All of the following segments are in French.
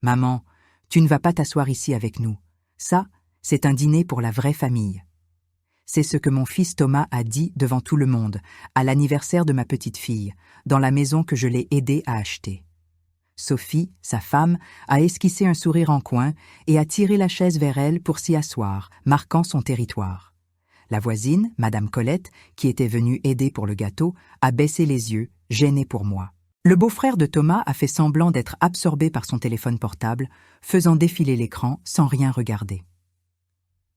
Maman, tu ne vas pas t'asseoir ici avec nous. Ça, c'est un dîner pour la vraie famille. C'est ce que mon fils Thomas a dit devant tout le monde, à l'anniversaire de ma petite fille, dans la maison que je l'ai aidé à acheter. Sophie, sa femme, a esquissé un sourire en coin et a tiré la chaise vers elle pour s'y asseoir, marquant son territoire. La voisine, Madame Colette, qui était venue aider pour le gâteau, a baissé les yeux, gênée pour moi. Le beau-frère de Thomas a fait semblant d'être absorbé par son téléphone portable, faisant défiler l'écran sans rien regarder.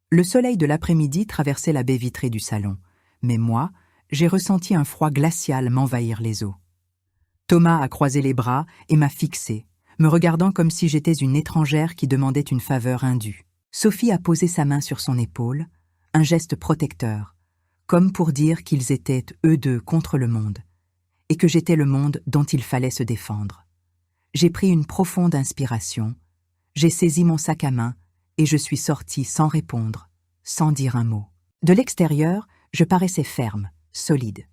Le soleil de l'après-midi traversait la baie vitrée du salon, mais moi, j'ai ressenti un froid glacial m'envahir les os. Thomas a croisé les bras et m'a fixé, me regardant comme si j'étais une étrangère qui demandait une faveur indue. Sophie a posé sa main sur son épaule, un geste protecteur, comme pour dire qu'ils étaient eux deux contre le monde, et que j'étais le monde dont il fallait se défendre. J'ai pris une profonde inspiration, j'ai saisi mon sac à main et je suis sortie sans répondre, sans dire un mot. De l'extérieur, je paraissais ferme, solide.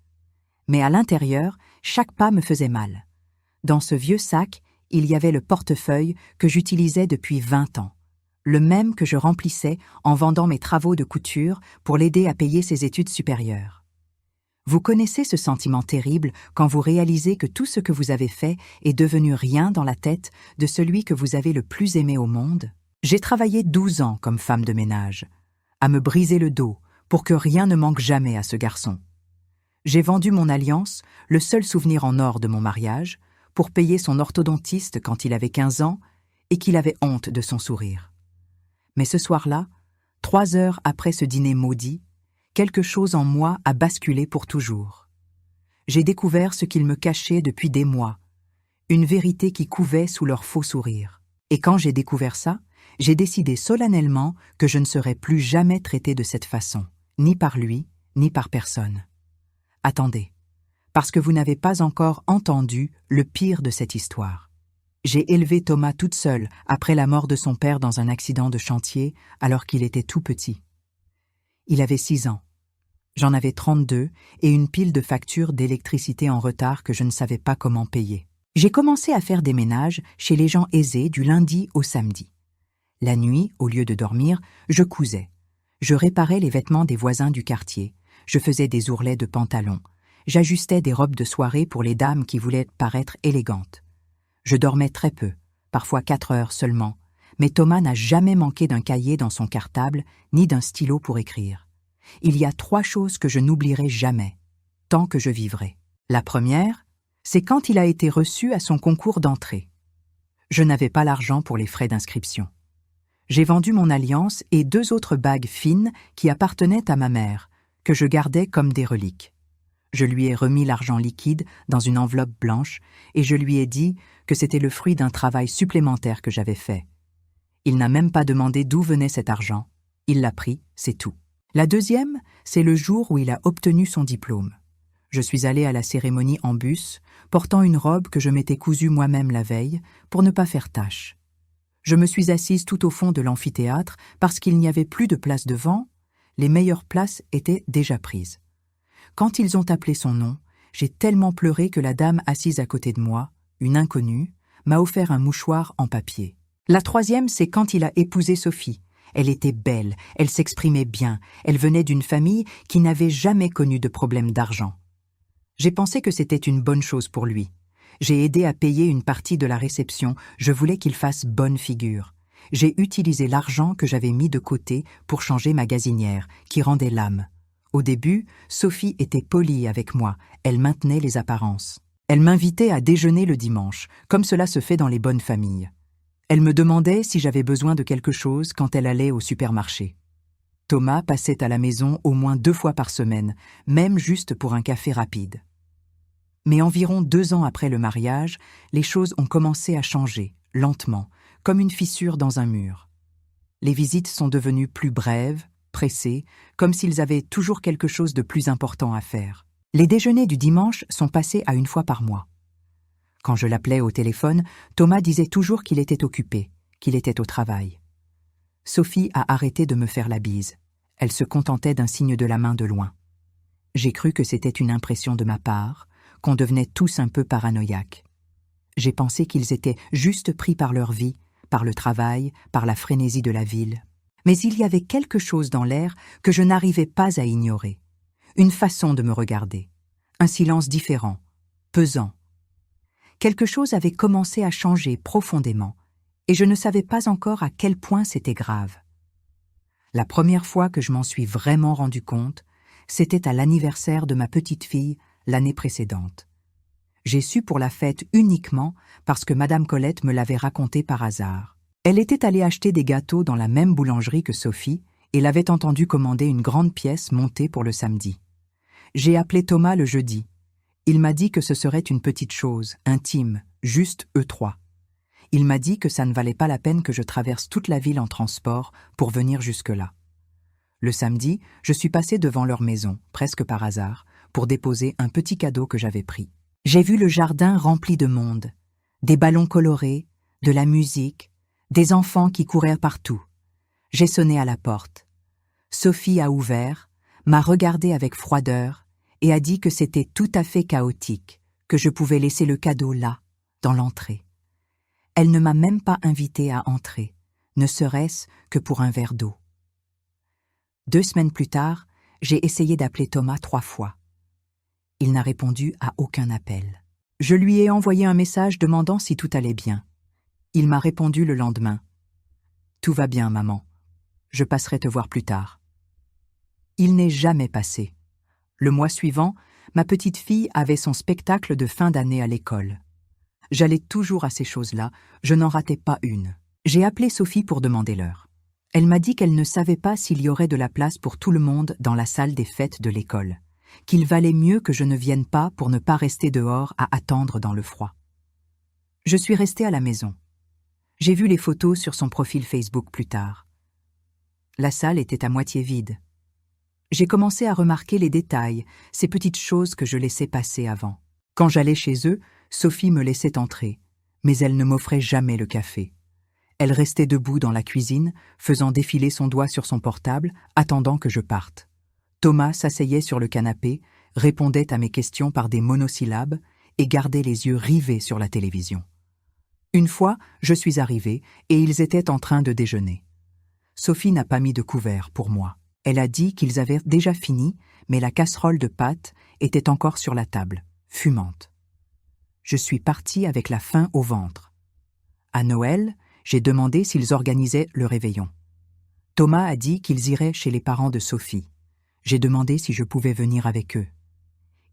Mais à l'intérieur, chaque pas me faisait mal. Dans ce vieux sac, il y avait le portefeuille que j'utilisais depuis 20 ans, le même que je remplissais en vendant mes travaux de couture pour l'aider à payer ses études supérieures. Vous connaissez ce sentiment terrible quand vous réalisez que tout ce que vous avez fait est devenu rien dans la tête de celui que vous avez le plus aimé au monde? J'ai travaillé 12 ans comme femme de ménage, à me briser le dos pour que rien ne manque jamais à ce garçon. J'ai vendu mon alliance, le seul souvenir en or de mon mariage, pour payer son orthodontiste quand il avait 15 ans et qu'il avait honte de son sourire. Mais ce soir-là, 3 heures après ce dîner maudit, quelque chose en moi a basculé pour toujours. J'ai découvert ce qu'ils me cachaient depuis des mois, une vérité qui couvait sous leur faux sourire. Et quand j'ai découvert ça, j'ai décidé solennellement que je ne serais plus jamais traitée de cette façon, ni par lui, ni par personne. Attendez, parce que vous n'avez pas encore entendu le pire de cette histoire. J'ai élevé Thomas toute seule après la mort de son père dans un accident de chantier alors qu'il était tout petit. Il avait 6 ans. J'en avais 32 et une pile de factures d'électricité en retard que je ne savais pas comment payer. J'ai commencé à faire des ménages chez les gens aisés du lundi au samedi. La nuit, au lieu de dormir, je cousais. Je réparais les vêtements des voisins du quartier. Je faisais des ourlets de pantalons. J'ajustais des robes de soirée pour les dames qui voulaient paraître élégantes. Je dormais très peu, parfois 4 heures seulement, mais Thomas n'a jamais manqué d'un cahier dans son cartable, ni d'un stylo pour écrire. Il y a 3 choses que je n'oublierai jamais, tant que je vivrai. La première, c'est quand il a été reçu à son concours d'entrée. Je n'avais pas l'argent pour les frais d'inscription. J'ai vendu mon alliance et 2 autres bagues fines qui appartenaient à ma mère, que je gardais comme des reliques. Je lui ai remis l'argent liquide dans une enveloppe blanche et je lui ai dit que c'était le fruit d'un travail supplémentaire que j'avais fait. Il n'a même pas demandé d'où venait cet argent. Il l'a pris, c'est tout. La deuxième, c'est le jour où il a obtenu son diplôme. Je suis allée à la cérémonie en bus, portant une robe que je m'étais cousue moi-même la veille, pour ne pas faire tache. Je me suis assise tout au fond de l'amphithéâtre parce qu'il n'y avait plus de place devant, les meilleures places étaient déjà prises. Quand ils ont appelé son nom, j'ai tellement pleuré que la dame assise à côté de moi, une inconnue, m'a offert un mouchoir en papier. La troisième, c'est quand il a épousé Sophie. Elle était belle, elle s'exprimait bien, elle venait d'une famille qui n'avait jamais connu de problème d'argent. J'ai pensé que c'était une bonne chose pour lui. J'ai aidé à payer une partie de la réception, je voulais qu'il fasse bonne figure. J'ai utilisé l'argent que j'avais mis de côté pour changer ma gazinière, qui rendait l'âme. Au début, Sophie était polie avec moi, elle maintenait les apparences. Elle m'invitait à déjeuner le dimanche, comme cela se fait dans les bonnes familles. Elle me demandait si j'avais besoin de quelque chose quand elle allait au supermarché. Thomas passait à la maison au moins 2 fois par semaine, même juste pour un café rapide. Mais environ 2 ans après le mariage, les choses ont commencé à changer, lentement, comme une fissure dans un mur. Les visites sont devenues plus brèves, pressées, comme s'ils avaient toujours quelque chose de plus important à faire. Les déjeuners du dimanche sont passés à 1 fois par mois. Quand je l'appelais au téléphone, Thomas disait toujours qu'il était occupé, qu'il était au travail. Sophie a arrêté de me faire la bise. Elle se contentait d'un signe de la main de loin. J'ai cru que c'était une impression de ma part, qu'on devenait tous un peu paranoïaques. J'ai pensé qu'ils étaient juste pris par leur vie, par le travail, par la frénésie de la ville. Mais il y avait quelque chose dans l'air que je n'arrivais pas à ignorer. Une façon de me regarder. Un silence différent, pesant. Quelque chose avait commencé à changer profondément, et je ne savais pas encore à quel point c'était grave. La première fois que je m'en suis vraiment rendu compte, c'était à l'anniversaire de ma petite fille l'année précédente. J'ai su pour la fête uniquement parce que Madame Colette me l'avait raconté par hasard. Elle était allée acheter des gâteaux dans la même boulangerie que Sophie et l'avait entendu commander une grande pièce montée pour le samedi. J'ai appelé Thomas le jeudi. Il m'a dit que ce serait une petite chose, intime, juste eux trois. Il m'a dit que ça ne valait pas la peine que je traverse toute la ville en transport pour venir jusque-là. Le samedi, je suis passée devant leur maison, presque par hasard, pour déposer un petit cadeau que j'avais pris. J'ai vu le jardin rempli de monde, des ballons colorés, de la musique, des enfants qui couraient partout. J'ai sonné à la porte. Sophie a ouvert, m'a regardé avec froideur et a dit que c'était tout à fait chaotique, que je pouvais laisser le cadeau là, dans l'entrée. Elle ne m'a même pas invitée à entrer, ne serait-ce que pour un verre d'eau. 2 semaines plus tard, j'ai essayé d'appeler Thomas 3 fois. Il n'a répondu à aucun appel. Je lui ai envoyé un message demandant si tout allait bien. Il m'a répondu le lendemain. « Tout va bien, maman. Je passerai te voir plus tard. » Il n'est jamais passé. Le mois suivant, ma petite fille avait son spectacle de fin d'année à l'école. J'allais toujours à ces choses-là, je n'en ratais pas une. J'ai appelé Sophie pour demander l'heure. Elle m'a dit qu'elle ne savait pas s'il y aurait de la place pour tout le monde dans la salle des fêtes de l'école, qu'il valait mieux que je ne vienne pas pour ne pas rester dehors à attendre dans le froid. Je suis restée à la maison. J'ai vu les photos sur son profil Facebook plus tard. La salle était à moitié vide. J'ai commencé à remarquer les détails, ces petites choses que je laissais passer avant. Quand j'allais chez eux, Sophie me laissait entrer, mais elle ne m'offrait jamais le café. Elle restait debout dans la cuisine, faisant défiler son doigt sur son portable, attendant que je parte. Thomas s'asseyait sur le canapé, répondait à mes questions par des monosyllabes et gardait les yeux rivés sur la télévision. Une fois, je suis arrivée et ils étaient en train de déjeuner. Sophie n'a pas mis de couvert pour moi. Elle a dit qu'ils avaient déjà fini, mais la casserole de pâtes était encore sur la table, fumante. Je suis partie avec la faim au ventre. À Noël, j'ai demandé s'ils organisaient le réveillon. Thomas a dit qu'ils iraient chez les parents de Sophie. J'ai demandé si je pouvais venir avec eux.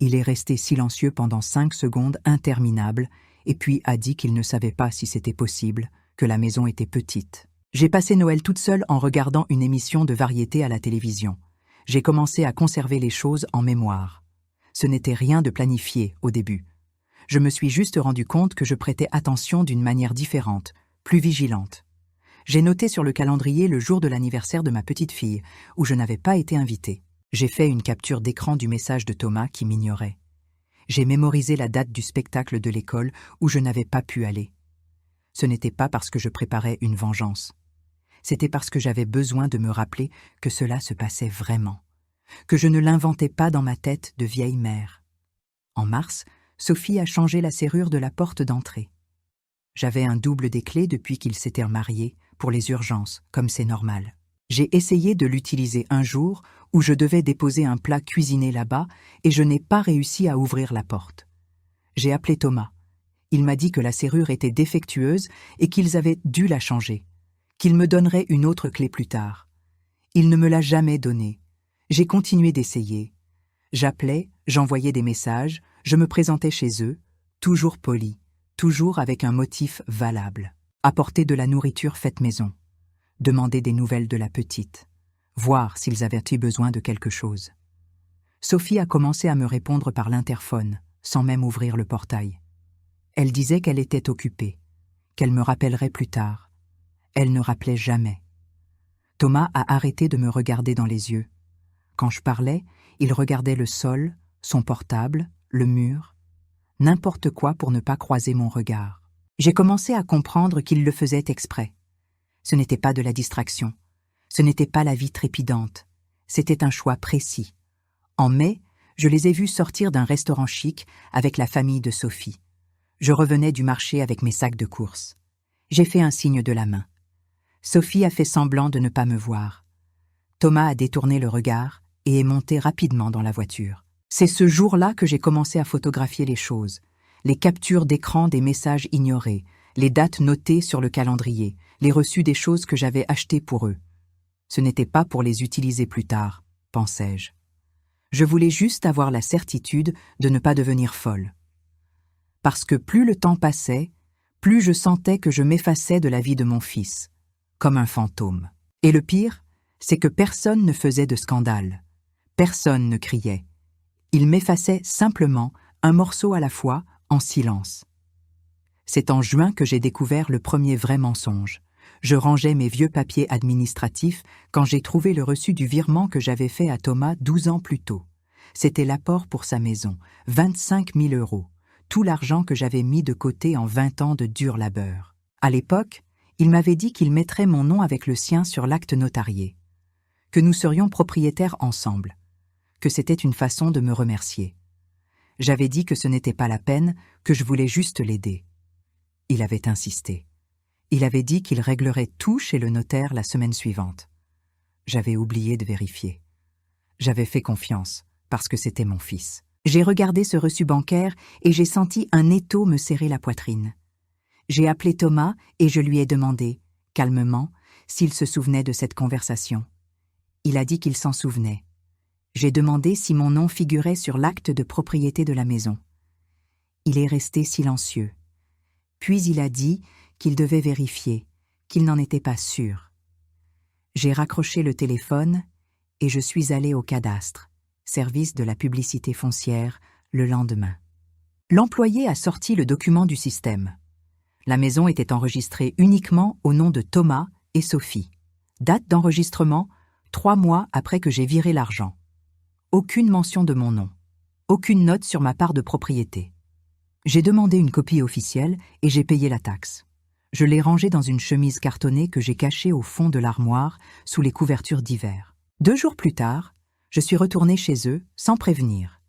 Il est resté silencieux pendant 5 secondes interminables et puis a dit qu'il ne savait pas si c'était possible, que la maison était petite. J'ai passé Noël toute seule en regardant une émission de variété à la télévision. J'ai commencé à conserver les choses en mémoire. Ce n'était rien de planifié au début. Je me suis juste rendu compte que je prêtais attention d'une manière différente, plus vigilante. J'ai noté sur le calendrier le jour de l'anniversaire de ma petite fille, où je n'avais pas été invitée. J'ai fait une capture d'écran du message de Thomas qui m'ignorait. J'ai mémorisé la date du spectacle de l'école où je n'avais pas pu aller. Ce n'était pas parce que je préparais une vengeance. C'était parce que j'avais besoin de me rappeler que cela se passait vraiment, que je ne l'inventais pas dans ma tête de vieille mère. En mars, Sophie a changé la serrure de la porte d'entrée. J'avais un double des clés depuis qu'ils s'étaient mariés, pour les urgences, comme c'est normal. J'ai essayé de l'utiliser un jour où je devais déposer un plat cuisiné là-bas et je n'ai pas réussi à ouvrir la porte. J'ai appelé Thomas. Il m'a dit que la serrure était défectueuse et qu'ils avaient dû la changer, qu'il me donnerait une autre clé plus tard. Il ne me l'a jamais donnée. J'ai continué d'essayer. J'appelais, j'envoyais des messages, je me présentais chez eux, toujours poli, toujours avec un motif valable. Apporter de la nourriture faite maison. Demander des nouvelles de la petite. Voir s'ils avaient eu besoin de quelque chose. Sophie a commencé à me répondre par l'interphone, sans même ouvrir le portail. Elle disait qu'elle était occupée, qu'elle me rappellerait plus tard. Elle ne rappelait jamais. Thomas a arrêté de me regarder dans les yeux. Quand je parlais, il regardait le sol, son portable, le mur, n'importe quoi pour ne pas croiser mon regard. J'ai commencé à comprendre qu'il le faisait exprès. Ce n'était pas de la distraction. Ce n'était pas la vie trépidante. C'était un choix précis. En mai, je les ai vus sortir d'un restaurant chic avec la famille de Sophie. Je revenais du marché avec mes sacs de courses. J'ai fait un signe de la main. Sophie a fait semblant de ne pas me voir. Thomas a détourné le regard et est monté rapidement dans la voiture. C'est ce jour-là que j'ai commencé à photographier les choses. Les captures d'écran des messages ignorés, les dates notées sur le calendrier, les reçus des choses que j'avais achetées pour eux. Ce n'était pas pour les utiliser plus tard, pensais-je. Je voulais juste avoir la certitude de ne pas devenir folle. Parce que plus le temps passait, plus je sentais que je m'effaçais de la vie de mon fils, comme un fantôme. Et le pire, c'est que personne ne faisait de scandale. Personne ne criait. Il m'effaçait simplement, un morceau à la fois, en silence. C'est en juin que j'ai découvert le premier vrai mensonge. Je rangeais mes vieux papiers administratifs quand j'ai trouvé le reçu du virement que j'avais fait à Thomas 12 ans plus tôt. C'était l'apport pour sa maison, 25 000 €, tout l'argent que j'avais mis de côté en 20 ans de dur labeur. À l'époque, il m'avait dit qu'il mettrait mon nom avec le sien sur l'acte notarié, que nous serions propriétaires ensemble, que c'était une façon de me remercier. J'avais dit que ce n'était pas la peine, que je voulais juste l'aider. Il avait insisté. Il avait dit qu'il réglerait tout chez le notaire la semaine suivante. J'avais oublié de vérifier. J'avais fait confiance, parce que c'était mon fils. J'ai regardé ce reçu bancaire et j'ai senti un étau me serrer la poitrine. J'ai appelé Thomas et je lui ai demandé, calmement, s'il se souvenait de cette conversation. Il a dit qu'il s'en souvenait. J'ai demandé si mon nom figurait sur l'acte de propriété de la maison. Il est resté silencieux. Puis il a dit qu'il devait vérifier, qu'il n'en était pas sûr. J'ai raccroché le téléphone et je suis allé au cadastre, service de la publicité foncière, le lendemain. L'employé a sorti le document du système. La maison était enregistrée uniquement au nom de Thomas et Sophie. Date d'enregistrement, 3 mois après que j'ai viré l'argent. Aucune mention de mon nom. Aucune note sur ma part de propriété. J'ai demandé une copie officielle et j'ai payé la taxe. Je l'ai rangée dans une chemise cartonnée que j'ai cachée au fond de l'armoire sous les couvertures d'hiver. 2 jours plus tard, je suis retournée chez eux sans prévenir.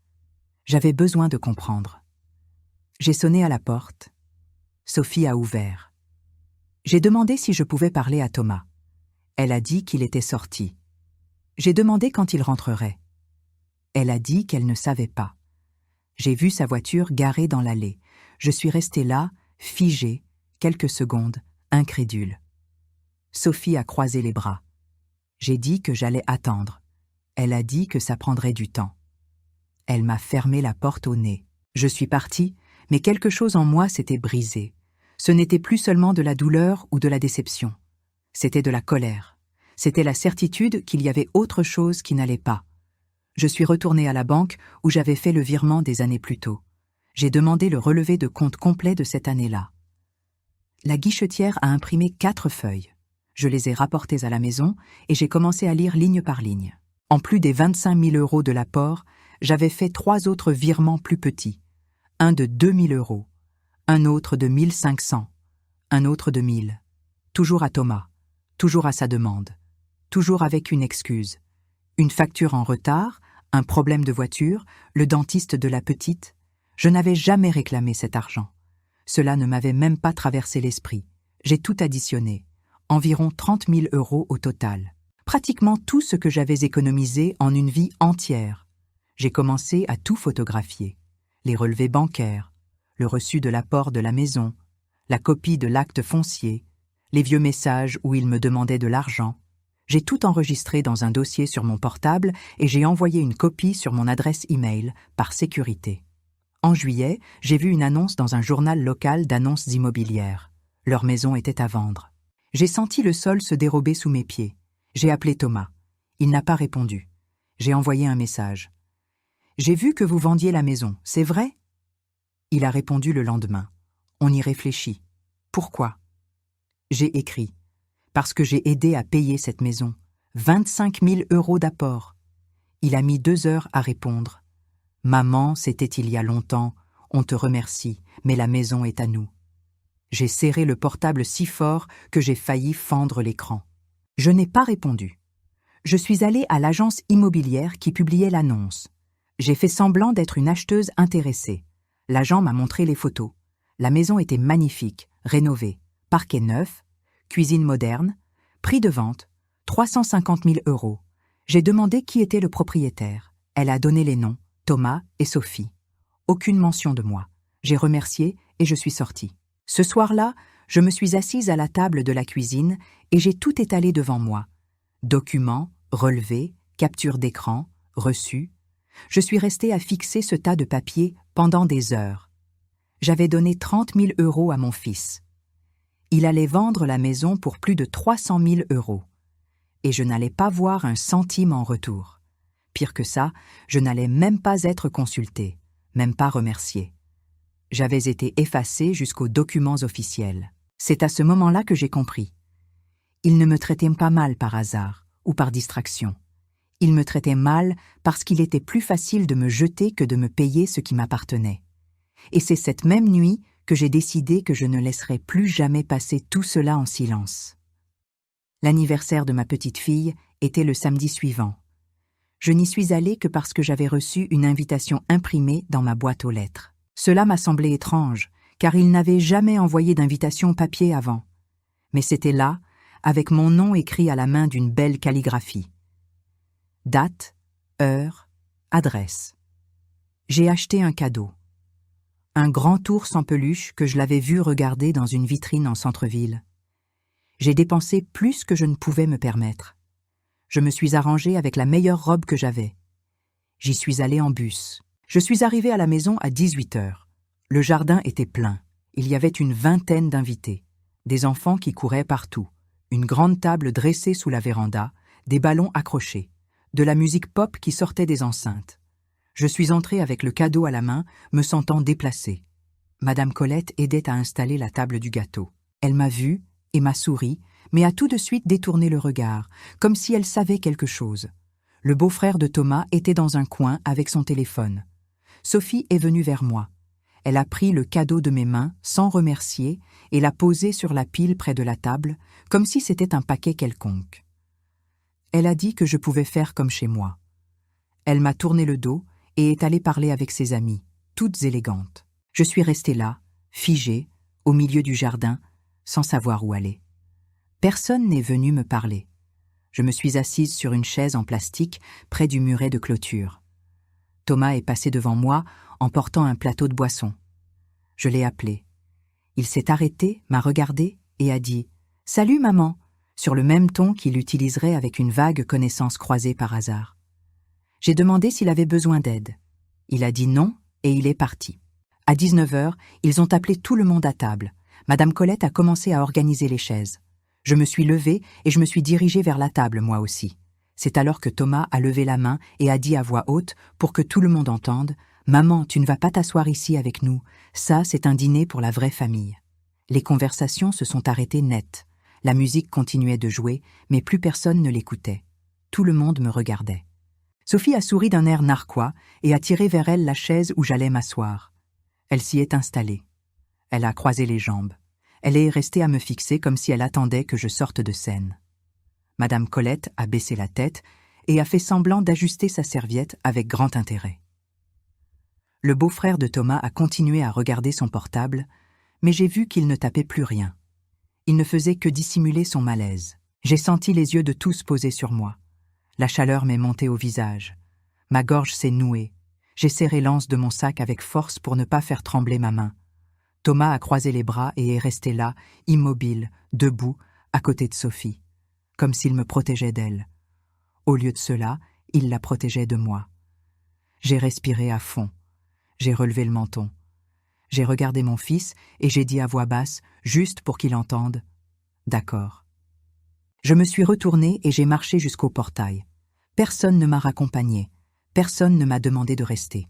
J'avais besoin de comprendre. J'ai sonné à la porte. Sophie a ouvert. J'ai demandé si je pouvais parler à Thomas. Elle a dit qu'il était sorti. J'ai demandé quand il rentrerait. Elle a dit qu'elle ne savait pas. J'ai vu sa voiture garée dans l'allée. Je suis restée là, figée, quelques secondes, incrédule. Sophie a croisé les bras. J'ai dit que j'allais attendre. Elle a dit que ça prendrait du temps. Elle m'a fermé la porte au nez. Je suis partie, mais quelque chose en moi s'était brisé. Ce n'était plus seulement de la douleur ou de la déception. C'était de la colère. C'était la certitude qu'il y avait autre chose qui n'allait pas. Je suis retournée à la banque où j'avais fait le virement des années plus tôt. J'ai demandé le relevé de compte complet de cette année-là. La guichetière a imprimé 4 feuilles. Je les ai rapportées à la maison et j'ai commencé à lire ligne par ligne. En plus des 25 000 € de l'apport, j'avais fait 3 autres virements plus petits. Un de 2 000 €, un autre de 1 500, un autre de 1 000. Toujours à Thomas, toujours à sa demande, toujours avec une excuse. Une facture en retard, un problème de voiture, le dentiste de la petite. Je n'avais jamais réclamé cet argent. Cela ne m'avait même pas traversé l'esprit. J'ai tout additionné. Environ 30 000 € au total. Pratiquement tout ce que j'avais économisé en une vie entière. J'ai commencé à tout photographier. Les relevés bancaires, le reçu de l'apport de la maison, la copie de l'acte foncier, les vieux messages où il me demandait de l'argent. J'ai tout enregistré dans un dossier sur mon portable et j'ai envoyé une copie sur mon adresse e-mail par sécurité. En juillet, j'ai vu une annonce dans un journal local d'annonces immobilières. Leur maison était à vendre. J'ai senti le sol se dérober sous mes pieds. J'ai appelé Thomas. Il n'a pas répondu. J'ai envoyé un message. « J'ai vu que vous vendiez la maison, c'est vrai ?» Il a répondu le lendemain. « On y réfléchit. Pourquoi ?» J'ai écrit. « Parce que j'ai aidé à payer cette maison. 25 000 € d'apport. » Il a mis 2 heures à répondre. « Maman, c'était il y a longtemps. On te remercie, mais la maison est à nous. » J'ai serré le portable si fort que j'ai failli fendre l'écran. Je n'ai pas répondu. Je suis allée à l'agence immobilière qui publiait l'annonce. J'ai fait semblant d'être une acheteuse intéressée. L'agent m'a montré les photos. La maison était magnifique, rénovée. parquet neuf, cuisine moderne, prix de vente, 350 000 €. J'ai demandé qui était le propriétaire. Elle a donné les noms, Thomas et Sophie. Aucune mention de moi. J'ai remercié et je suis sortie. Ce soir-là, je me suis assise à la table de la cuisine et j'ai tout étalé devant moi. Documents, relevés, captures d'écran, reçus. Je suis restée à fixer ce tas de papiers pendant des heures. J'avais donné 30 000 € à mon fils. Il allait vendre la maison pour plus de 300 000 €. Et je n'allais pas voir un centime en retour. Pire que ça, je n'allais même pas être consultée, même pas remerciée. J'avais été effacée jusqu'aux documents officiels. C'est à ce moment-là que j'ai compris. Il ne me traitait pas mal par hasard ou par distraction. Il me traitait mal parce qu'il était plus facile de me jeter que de me payer ce qui m'appartenait. Et c'est cette même nuit que j'ai décidé que je ne laisserais plus jamais passer tout cela en silence. L'anniversaire de ma petite fille était le samedi suivant. Je n'y suis allée que parce que j'avais reçu une invitation imprimée dans ma boîte aux lettres. Cela m'a semblé étrange, car il n'avait jamais envoyé d'invitation papier avant. Mais c'était là, avec mon nom écrit à la main d'une belle calligraphie. Date, heure, adresse. J'ai acheté un cadeau. Un grand ours en peluche que je l'avais vu regarder dans une vitrine en centre-ville. J'ai dépensé plus que je ne pouvais me permettre. Je me suis arrangée avec la meilleure robe que j'avais. J'y suis allée en bus. Je suis arrivée à la maison à 18 h. Le jardin était plein. Il y avait une vingtaine d'invités. Des enfants qui couraient partout. Une grande table dressée sous la véranda, des ballons accrochés. De la musique pop qui sortait des enceintes. Je suis entrée avec le cadeau à la main, me sentant déplacée. Madame Colette aidait à installer la table du gâteau. Elle m'a vue et m'a souri, mais a tout de suite détourné le regard, comme si elle savait quelque chose. Le beau-frère de Thomas était dans un coin avec son téléphone. Sophie est venue vers moi. Elle a pris le cadeau de mes mains, sans remercier, et l'a posé sur la pile près de la table, comme si c'était un paquet quelconque. Elle a dit que je pouvais faire comme chez moi. Elle m'a tourné le dos et est allée parler avec ses amies, toutes élégantes. Je suis restée là, figée, au milieu du jardin, sans savoir où aller. Personne n'est venu me parler. Je me suis assise sur une chaise en plastique près du muret de clôture. Thomas est passé devant moi en portant un plateau de boisson. Je l'ai appelé. Il s'est arrêté, m'a regardé et a dit « Salut maman !» sur le même ton qu'il utiliserait avec une vague connaissance croisée par hasard. J'ai demandé s'il avait besoin d'aide. Il a dit non et il est parti. À 19 h, ils ont appelé tout le monde à table. Madame Colette a commencé à organiser les chaises. Je me suis levée et je me suis dirigée vers la table, moi aussi. C'est alors que Thomas a levé la main et a dit à voix haute, pour que tout le monde entende, « Maman, tu ne vas pas t'asseoir ici avec nous. Ça, c'est un dîner pour la vraie famille. » Les conversations se sont arrêtées net. La musique continuait de jouer, mais plus personne ne l'écoutait. Tout le monde me regardait. Sophie a souri d'un air narquois et a tiré vers elle la chaise où j'allais m'asseoir. Elle s'y est installée. Elle a croisé les jambes. Elle est restée à me fixer comme si elle attendait que je sorte de scène. Madame Colette a baissé la tête et a fait semblant d'ajuster sa serviette avec grand intérêt. Le beau-frère de Thomas a continué à regarder son portable, mais j'ai vu qu'il ne tapait plus rien. Il ne faisait que dissimuler son malaise. J'ai senti les yeux de tous posés sur moi. La chaleur m'est montée au visage. Ma gorge s'est nouée. J'ai serré l'anse de mon sac avec force pour ne pas faire trembler ma main. Thomas a croisé les bras et est resté là, immobile, debout, à côté de Sophie, comme s'il me protégeait d'elle. Au lieu de cela, il la protégeait de moi. J'ai respiré à fond. J'ai relevé le menton. J'ai regardé mon fils et j'ai dit à voix basse, juste pour qu'il entende, « D'accord. » Je me suis retournée et j'ai marché jusqu'au portail. Personne ne m'a raccompagnée. Personne ne m'a demandé de rester.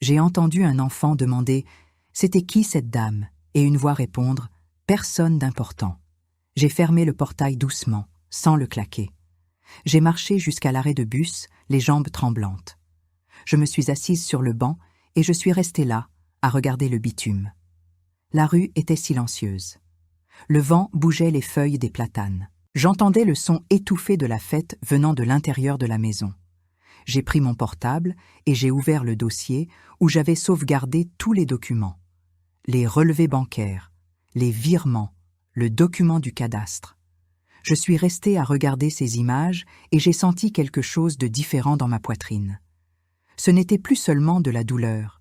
J'ai entendu un enfant demander « C'était qui cette dame ?» et une voix répondre « Personne d'important. » J'ai fermé le portail doucement, sans le claquer. J'ai marché jusqu'à l'arrêt de bus, les jambes tremblantes. Je me suis assise sur le banc et je suis restée là, à regarder le bitume. La rue était silencieuse. Le vent bougeait les feuilles des platanes. J'entendais le son étouffé de la fête venant de l'intérieur de la maison. J'ai pris mon portable et j'ai ouvert le dossier où j'avais sauvegardé tous les documents. Les relevés bancaires, les virements, le document du cadastre. Je suis restée à regarder ces images et j'ai senti quelque chose de différent dans ma poitrine. Ce n'était plus seulement de la douleur,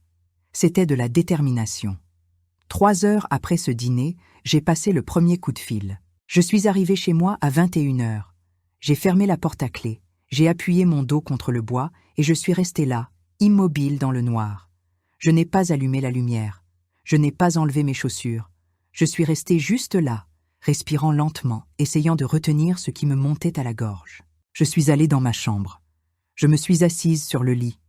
c'était de la détermination. 3 heures après ce dîner, j'ai passé le premier coup de fil. Je suis arrivée chez moi à 21h. J'ai fermé la porte à clé, j'ai appuyé mon dos contre le bois et je suis restée là, immobile dans le noir. Je n'ai pas allumé la lumière, je n'ai pas enlevé mes chaussures. Je suis restée juste là, respirant lentement, essayant de retenir ce qui me montait à la gorge. Je suis allée dans ma chambre. Je me suis assise sur le lit.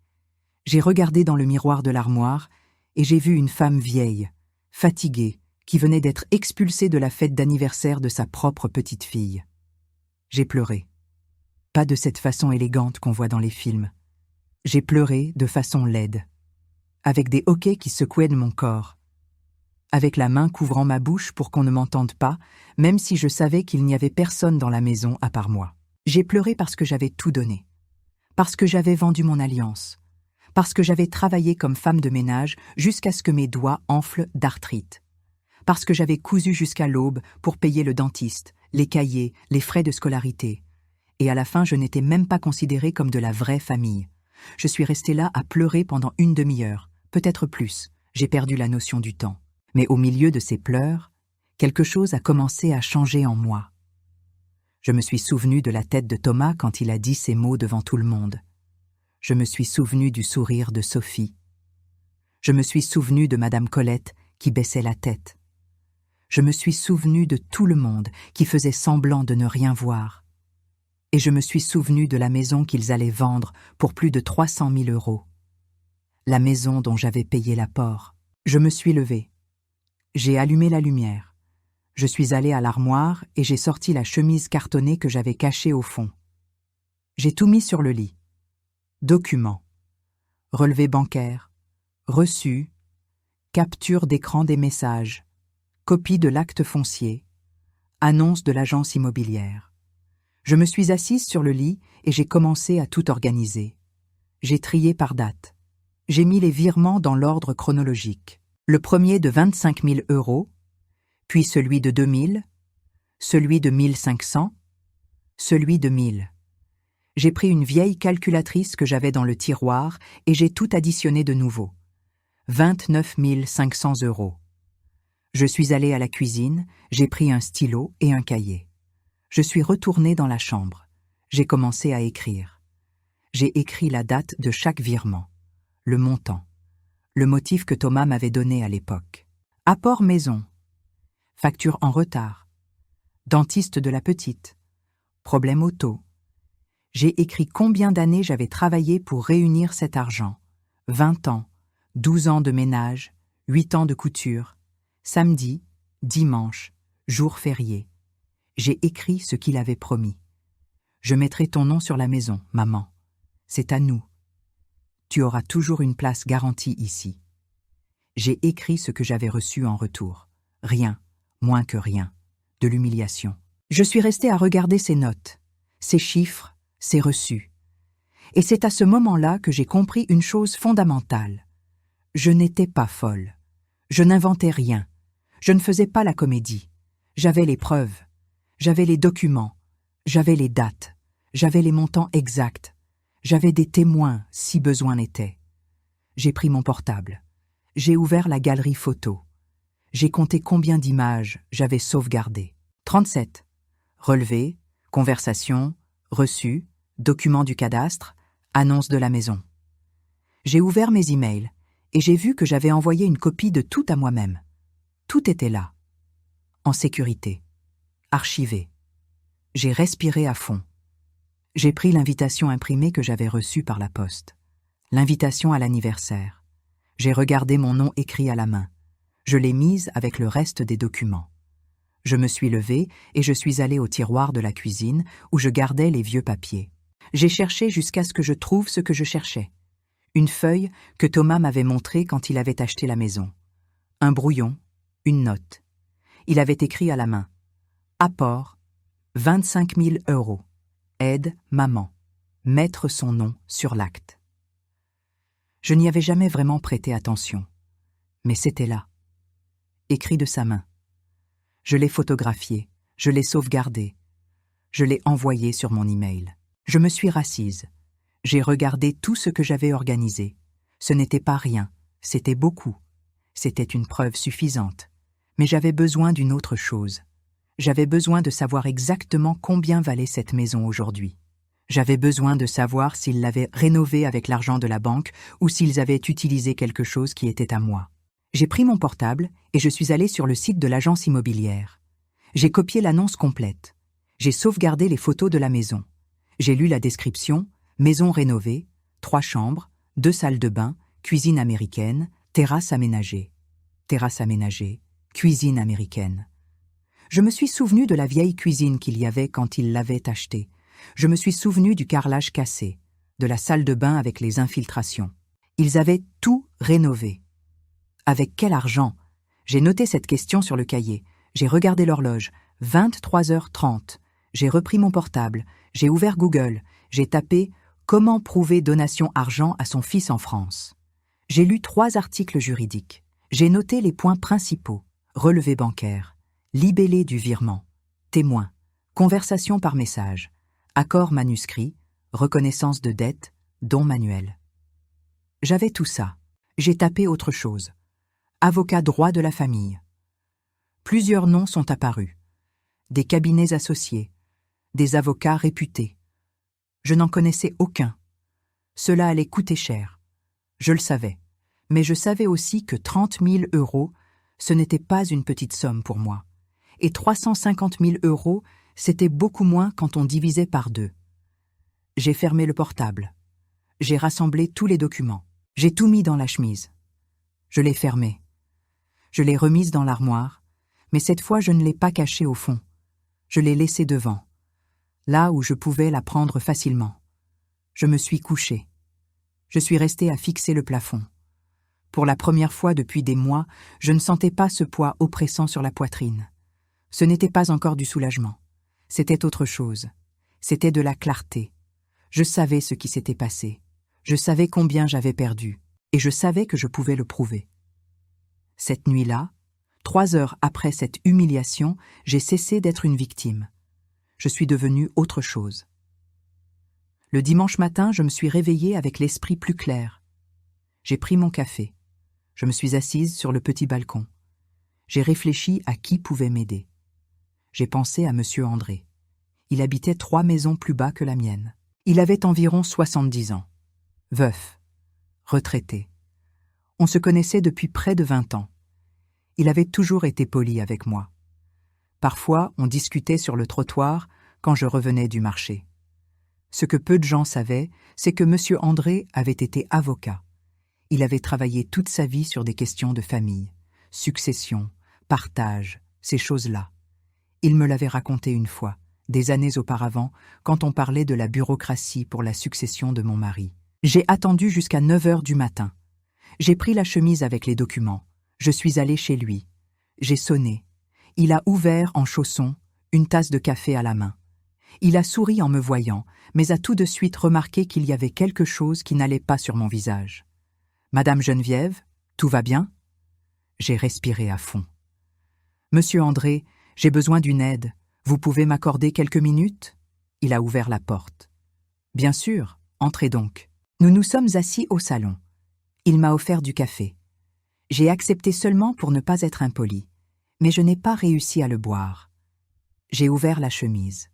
J'ai regardé dans le miroir de l'armoire et j'ai vu une femme vieille, fatiguée, qui venait d'être expulsée de la fête d'anniversaire de sa propre petite fille. J'ai pleuré. Pas de cette façon élégante qu'on voit dans les films. J'ai pleuré de façon laide, avec des hoquets qui secouaient de mon corps, avec la main couvrant ma bouche pour qu'on ne m'entende pas, même si je savais qu'il n'y avait personne dans la maison à part moi. J'ai pleuré parce que j'avais tout donné, parce que j'avais vendu mon alliance, parce que j'avais travaillé comme femme de ménage jusqu'à ce que mes doigts enflent d'arthrite, parce que j'avais cousu jusqu'à l'aube pour payer le dentiste, les cahiers, les frais de scolarité. Et à la fin, je n'étais même pas considérée comme de la vraie famille. Je suis restée là à pleurer pendant une demi-heure, peut-être plus. J'ai perdu la notion du temps. Mais au milieu de ces pleurs, quelque chose a commencé à changer en moi. Je me suis souvenue de la tête de Thomas quand il a dit ces mots devant tout le monde. Je me suis souvenue du sourire de Sophie. Je me suis souvenue de Madame Colette qui baissait la tête. Je me suis souvenue de tout le monde qui faisait semblant de ne rien voir. Et je me suis souvenue de la maison qu'ils allaient vendre pour plus de 300 000 €. La maison dont j'avais payé l'apport. Je me suis levée. J'ai allumé la lumière. Je suis allée à l'armoire et j'ai sorti la chemise cartonnée que j'avais cachée au fond. J'ai tout mis sur le lit. Documents, relevé bancaire, reçu, capture d'écran des messages, copie de l'acte foncier, annonce de l'agence immobilière. Je me suis assise sur le lit et j'ai commencé à tout organiser. J'ai trié par date. J'ai mis les virements dans l'ordre chronologique. Le premier de 25 000 €, puis celui de 2 000, celui de 1 500, celui de 1 000. J'ai pris une vieille calculatrice que j'avais dans le tiroir et j'ai tout additionné de nouveau. 29 500 €. Je suis allée à la cuisine, j'ai pris un stylo et un cahier. Je suis retournée dans la chambre. J'ai commencé à écrire. J'ai écrit la date de chaque virement, le montant, le motif que Thomas m'avait donné à l'époque. Apport maison, facture en retard, dentiste de la petite, problème auto. J'ai écrit combien d'années j'avais travaillé pour réunir cet argent. 20 ans, 12 ans de ménage, 8 ans de couture, samedi, dimanche, jour férié. J'ai écrit ce qu'il avait promis. Je mettrai ton nom sur la maison, maman. C'est à nous. Tu auras toujours une place garantie ici. J'ai écrit ce que j'avais reçu en retour. Rien, moins que rien. De l'humiliation. Je suis restée à regarder ces notes, ces chiffres, ces reçus. Et c'est à ce moment-là que j'ai compris une chose fondamentale. Je n'étais pas folle. Je n'inventais rien. Je ne faisais pas la comédie. J'avais les preuves. J'avais les documents. J'avais les dates. J'avais les montants exacts. J'avais des témoins, si besoin n'était. J'ai pris mon portable. J'ai ouvert la galerie photo. J'ai compté combien d'images j'avais sauvegardées. 37. Relevé, conversation, reçu, document du cadastre, annonce de la maison. J'ai ouvert mes emails et j'ai vu que j'avais envoyé une copie de tout à moi-même. Tout était là. En sécurité. Archivé. J'ai respiré à fond. J'ai pris l'invitation imprimée que j'avais reçue par la poste. L'invitation à l'anniversaire. J'ai regardé mon nom écrit à la main. Je l'ai mise avec le reste des documents. Je me suis levée et je suis allée au tiroir de la cuisine où je gardais les vieux papiers. J'ai cherché jusqu'à ce que je trouve ce que je cherchais. Une feuille que Thomas m'avait montrée quand il avait acheté la maison. Un brouillon, une note. Il avait écrit à la main. Apport, 25 000 €. Aide maman. Mettre son nom sur l'acte. Je n'y avais jamais vraiment prêté attention. Mais c'était là. Écrit de sa main. Je l'ai photographié, je l'ai sauvegardé, je l'ai envoyé sur mon email. Je me suis rassise. J'ai regardé tout ce que j'avais organisé. Ce n'était pas rien, c'était beaucoup. C'était une preuve suffisante. Mais j'avais besoin d'une autre chose. J'avais besoin de savoir exactement combien valait cette maison aujourd'hui. J'avais besoin de savoir s'ils l'avaient rénovée avec l'argent de la banque ou s'ils avaient utilisé quelque chose qui était à moi. J'ai pris mon portable et je suis allée sur le site de l'agence immobilière. J'ai copié l'annonce complète. J'ai sauvegardé les photos de la maison. J'ai lu la description, maison rénovée, 3 chambres, 2 salles de bain, cuisine américaine, terrasse aménagée. Terrasse aménagée, cuisine américaine. Je me suis souvenu de la vieille cuisine qu'il y avait quand ils l'avaient achetée. Je me suis souvenu du carrelage cassé, de la salle de bain avec les infiltrations. Ils avaient tout rénové. Avec quel argent? J'ai noté cette question sur le cahier. J'ai regardé l'horloge. 23h30. J'ai repris mon portable. J'ai ouvert Google. J'ai tapé « Comment prouver donation argent à son fils en France ?» J'ai lu 3 articles juridiques. J'ai noté les points principaux. Relevé bancaire, libellé du virement, témoin, conversation par message, accord manuscrit, reconnaissance de dette, don manuel. J'avais tout ça. J'ai tapé autre chose. Avocat droit de la famille. Plusieurs noms sont apparus. Des cabinets associés, des avocats réputés. Je n'en connaissais aucun. Cela allait coûter cher. Je le savais. Mais je savais aussi que 30 000 €, ce n'était pas une petite somme pour moi. Et 350 000 €, c'était beaucoup moins quand on divisait par 2. J'ai fermé le portable. J'ai rassemblé tous les documents. J'ai tout mis dans la chemise. Je l'ai fermée. Je l'ai remise dans l'armoire, mais cette fois je ne l'ai pas cachée au fond. Je l'ai laissée devant, là où je pouvais la prendre facilement. Je me suis couchée. Je suis restée à fixer le plafond. Pour la première fois depuis des mois, je ne sentais pas ce poids oppressant sur la poitrine. Ce n'était pas encore du soulagement. C'était autre chose. C'était de la clarté. Je savais ce qui s'était passé. Je savais combien j'avais perdu. Et je savais que je pouvais le prouver. Cette nuit-là, 3 heures après cette humiliation, j'ai cessé d'être une victime. Je suis devenue autre chose. Le dimanche matin, je me suis réveillée avec l'esprit plus clair. J'ai pris mon café. Je me suis assise sur le petit balcon. J'ai réfléchi à qui pouvait m'aider. J'ai pensé à Monsieur André. Il habitait 3 maisons plus bas que la mienne. Il avait environ 70 ans. Veuf. Retraité. On se connaissait depuis près de 20 ans. Il avait toujours été poli avec moi. Parfois, on discutait sur le trottoir quand je revenais du marché. Ce que peu de gens savaient, c'est que Monsieur André avait été avocat. Il avait travaillé toute sa vie sur des questions de famille, succession, partage, ces choses-là. Il me l'avait raconté une fois, des années auparavant, quand on parlait de la bureaucratie pour la succession de mon mari. J'ai attendu jusqu'à 9 heures du matin. J'ai pris la chemise avec les documents. Je suis allée chez lui. J'ai sonné. Il a ouvert en chaussons, une tasse de café à la main. Il a souri en me voyant, mais a tout de suite remarqué qu'il y avait quelque chose qui n'allait pas sur mon visage. « Madame Geneviève, tout va bien ?» J'ai respiré à fond. « Monsieur André, j'ai besoin d'une aide. Vous pouvez m'accorder quelques minutes ?» Il a ouvert la porte. « Bien sûr, entrez donc. » Nous nous sommes assis au salon. Il m'a offert du café. J'ai accepté seulement pour ne pas être impoli, mais je n'ai pas réussi à le boire. J'ai ouvert la chemise.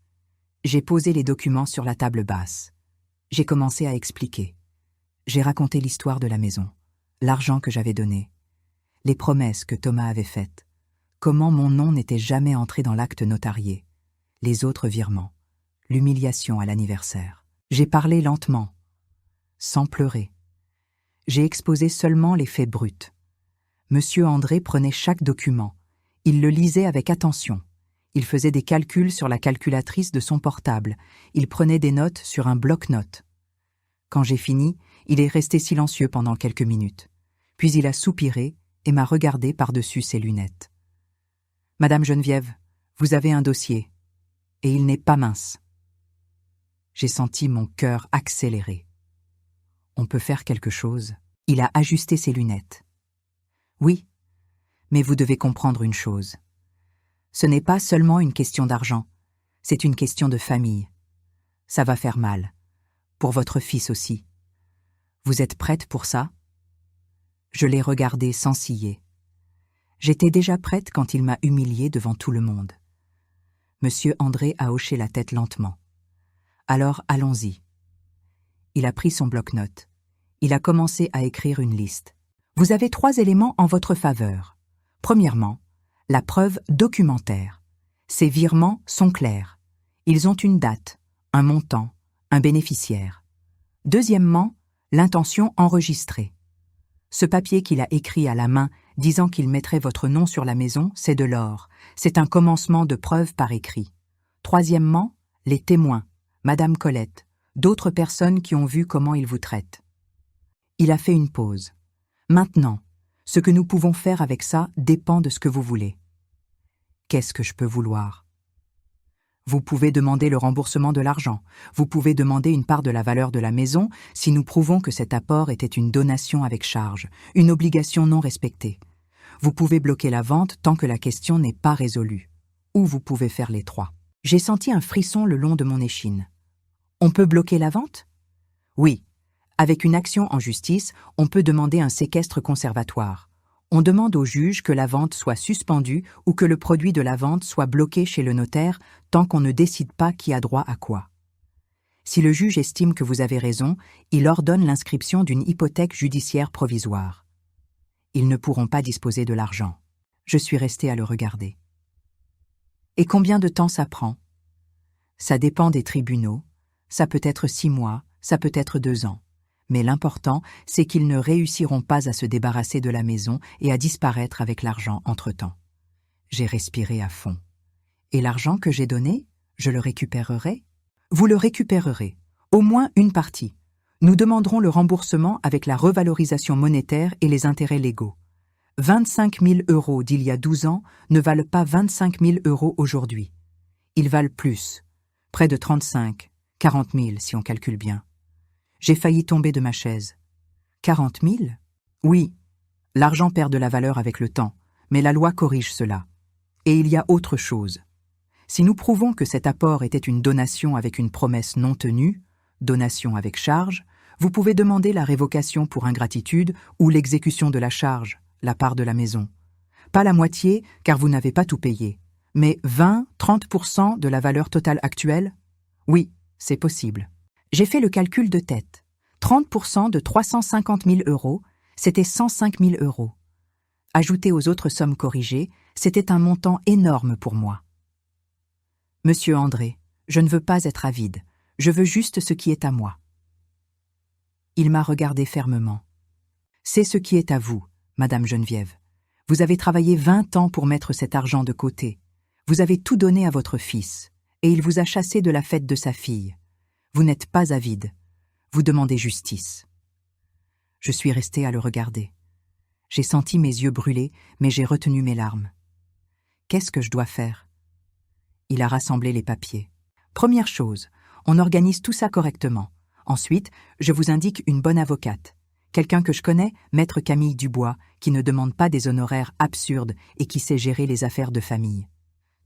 J'ai posé les documents sur la table basse. J'ai commencé à expliquer. J'ai raconté l'histoire de la maison, l'argent que j'avais donné, les promesses que Thomas avait faites, comment mon nom n'était jamais entré dans l'acte notarié, les autres virements, l'humiliation à l'anniversaire. J'ai parlé lentement, sans pleurer. J'ai exposé seulement les faits bruts. Monsieur André prenait chaque document. Il le lisait avec attention. Il faisait des calculs sur la calculatrice de son portable. Il prenait des notes sur un bloc-notes. Quand j'ai fini, il est resté silencieux pendant quelques minutes. Puis il a soupiré et m'a regardé par-dessus ses lunettes. « Madame Geneviève, vous avez un dossier. Et il n'est pas mince. » J'ai senti mon cœur accélérer. « On peut faire quelque chose ?» Il a ajusté ses lunettes. « Oui, mais vous devez comprendre une chose. Ce n'est pas seulement une question d'argent, c'est une question de famille. Ça va faire mal. Pour votre fils aussi. Vous êtes prête pour ça? Je l'ai regardé sans ciller. J'étais déjà prête quand il m'a humiliée devant tout le monde. Monsieur André a hoché la tête lentement. Alors allons-y. Il a pris son bloc-notes. Il a commencé à écrire une liste. Vous avez 3 éléments en votre faveur. Premièrement, la preuve documentaire. Ces virements sont clairs. Ils ont une date, un montant, un bénéficiaire. Deuxièmement, l'intention enregistrée. Ce papier qu'il a écrit à la main disant qu'il mettrait votre nom sur la maison, c'est de l'or. C'est un commencement de preuve par écrit. Troisièmement, les témoins, Madame Colette, d'autres personnes qui ont vu comment il vous traite. Il a fait une pause. Maintenant, ce que nous pouvons faire avec ça dépend de ce que vous voulez. Qu'est-ce que je peux vouloir? Vous pouvez demander le remboursement de l'argent. Vous pouvez demander une part de la valeur de la maison si nous prouvons que cet apport était une donation avec charge, une obligation non respectée. Vous pouvez bloquer la vente tant que la question n'est pas résolue. Ou vous pouvez faire les 3. J'ai senti un frisson le long de mon échine. On peut bloquer la vente? Oui. Avec une action en justice, on peut demander un séquestre conservatoire. On demande au juge que la vente soit suspendue ou que le produit de la vente soit bloqué chez le notaire tant qu'on ne décide pas qui a droit à quoi. Si le juge estime que vous avez raison, il ordonne l'inscription d'une hypothèque judiciaire provisoire. Ils ne pourront pas disposer de l'argent. Je suis restée à le regarder. Et combien de temps ça prend? Ça dépend des tribunaux. Ça peut être 6 mois, ça peut être 2 ans. Mais l'important, c'est qu'ils ne réussiront pas à se débarrasser de la maison et à disparaître avec l'argent entre-temps. J'ai respiré à fond. Et l'argent que j'ai donné, je le récupérerai? Vous le récupérerez, au moins une partie. Nous demanderons le remboursement avec la revalorisation monétaire et les intérêts légaux. 25 000 € d'il y a 12 ans ne valent pas 25 000 € aujourd'hui. Ils valent plus, près de 35, 40 000 si on calcule bien. J'ai failli tomber de ma chaise. 40 000? Oui, l'argent perd de la valeur avec le temps, mais la loi corrige cela. Et il y a autre chose. Si nous prouvons que cet apport était une donation avec une promesse non tenue, donation avec charge, vous pouvez demander la révocation pour ingratitude ou l'exécution de la charge, la part de la maison. Pas la moitié, car vous n'avez pas tout payé, mais 20-30% de la valeur totale actuelle? Oui, c'est possible. J'ai fait le calcul de tête. 30% de 350 000 €, c'était 105 000 €. Ajouté aux autres sommes corrigées, c'était un montant énorme pour moi. Monsieur André, je ne veux pas être avide. Je veux juste ce qui est à moi. Il m'a regardé fermement. C'est ce qui est à vous, Madame Geneviève. Vous avez travaillé 20 ans pour mettre cet argent de côté. Vous avez tout donné à votre fils, et il vous a chassé de la fête de sa fille. Vous n'êtes pas avide. Vous demandez justice. Je suis restée à le regarder. J'ai senti mes yeux brûler, mais j'ai retenu mes larmes. Qu'est-ce que je dois faire? Il a rassemblé les papiers. Première chose, on organise tout ça correctement. Ensuite, je vous indique une bonne avocate. Quelqu'un que je connais, Maître Camille Dubois, qui ne demande pas des honoraires absurdes et qui sait gérer les affaires de famille.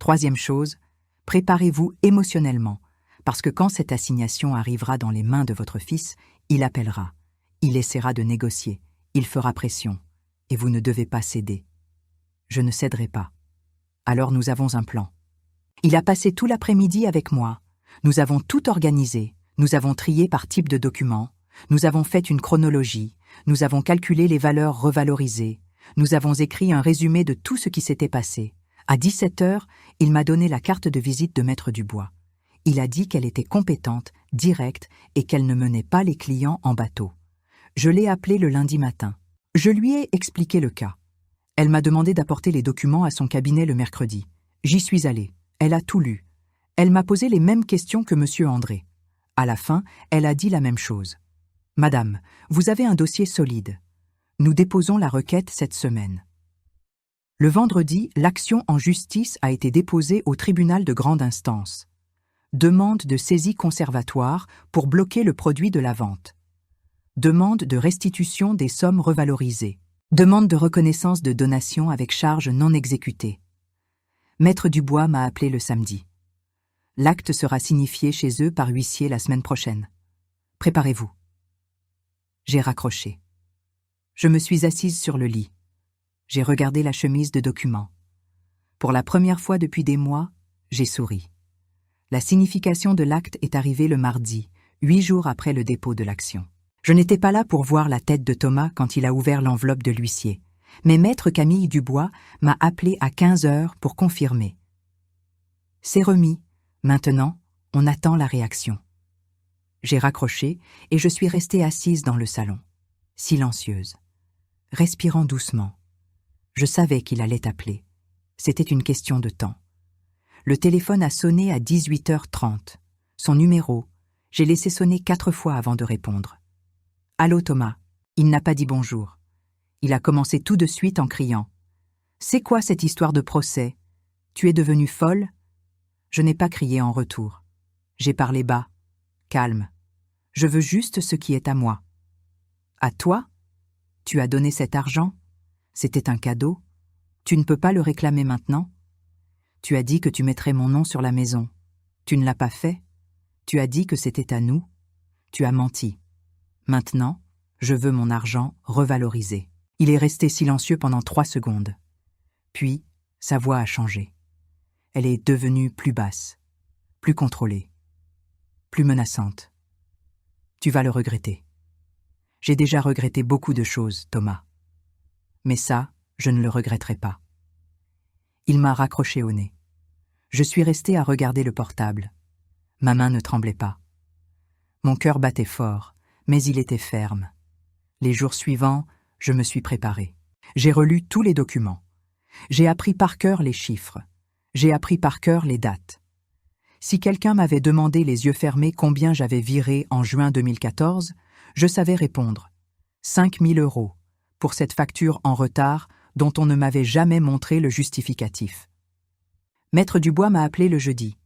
Troisième chose, préparez-vous émotionnellement. Parce que quand cette assignation arrivera dans les mains de votre fils, il appellera, il essaiera de négocier, il fera pression, et vous ne devez pas céder. Je ne céderai pas. Alors nous avons un plan. Il a passé tout l'après-midi avec moi. Nous avons tout organisé, nous avons trié par type de document, nous avons fait une chronologie, nous avons calculé les valeurs revalorisées, nous avons écrit un résumé de tout ce qui s'était passé. À 17 h, il m'a donné la carte de visite de Maître Dubois. Il a dit qu'elle était compétente, directe et qu'elle ne menait pas les clients en bateau. Je l'ai appelée le lundi matin. Je lui ai expliqué le cas. Elle m'a demandé d'apporter les documents à son cabinet le mercredi. J'y suis allée. Elle a tout lu. Elle m'a posé les mêmes questions que Monsieur André. À la fin, elle a dit la même chose. « Madame, vous avez un dossier solide. Nous déposons la requête cette semaine. » Le vendredi, l'action en justice a été déposée au tribunal de grande instance. Demande de saisie conservatoire pour bloquer le produit de la vente. Demande de restitution des sommes revalorisées. Demande de reconnaissance de donation avec charge non exécutée. Maître Dubois m'a appelé le samedi. L'acte sera signifié chez eux par huissier la semaine prochaine. Préparez-vous. J'ai raccroché. Je me suis assise sur le lit. J'ai regardé la chemise de documents. Pour la première fois depuis des mois, j'ai souri. La signification de l'acte est arrivée le mardi, 8 jours après le dépôt de l'action. Je n'étais pas là pour voir la tête de Thomas quand il a ouvert l'enveloppe de l'huissier, mais maître Camille Dubois m'a appelé à 15 heures pour confirmer. C'est remis. Maintenant, on attend la réaction. J'ai raccroché et je suis restée assise dans le salon, silencieuse, respirant doucement. Je savais qu'il allait appeler. C'était une question de temps. Le téléphone a sonné à 18h30. Son numéro, j'ai laissé sonner 4 fois avant de répondre. « Allô Thomas ?» Il n'a pas dit bonjour. Il a commencé tout de suite en criant. « C'est quoi cette histoire de procès? Tu es devenue folle ?» Je n'ai pas crié en retour. J'ai parlé bas. Calme. Je veux juste ce qui est à moi. À toi? Tu as donné cet argent? C'était un cadeau. Tu ne peux pas le réclamer maintenant? Tu as dit que tu mettrais mon nom sur la maison. Tu ne l'as pas fait? Tu as dit que c'était à nous? Tu as menti. Maintenant, je veux mon argent revalorisé. Il est resté silencieux pendant 3 secondes. Puis, sa voix a changé. Elle est devenue plus basse, plus contrôlée, plus menaçante. Tu vas le regretter. J'ai déjà regretté beaucoup de choses, Thomas. Mais ça, je ne le regretterai pas. Il m'a raccroché au nez. Je suis restée à regarder le portable. Ma main ne tremblait pas. Mon cœur battait fort, mais il était ferme. Les jours suivants, je me suis préparée. J'ai relu tous les documents. J'ai appris par cœur les chiffres. J'ai appris par cœur les dates. Si quelqu'un m'avait demandé les yeux fermés combien j'avais viré en juin 2014, je savais répondre. 5 000 € pour cette facture en retard dont on ne m'avait jamais montré le justificatif. Maître Dubois m'a appelé le jeudi.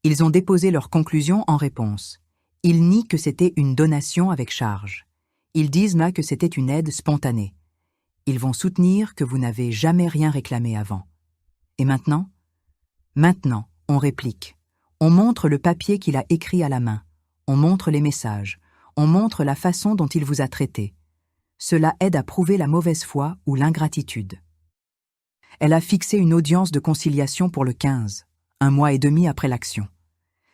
Ils ont déposé leurs conclusions en réponse. Ils nient que c'était une donation avec charge. Ils disent là que c'était une aide spontanée. Ils vont soutenir que vous n'avez jamais rien réclamé avant. Et maintenant? Maintenant, on réplique. On montre le papier qu'il a écrit à la main. On montre les messages. On montre la façon dont il vous a traité. Cela aide à prouver la mauvaise foi ou l'ingratitude. Elle a fixé une audience de conciliation pour le 15, 1 mois et demi après l'action.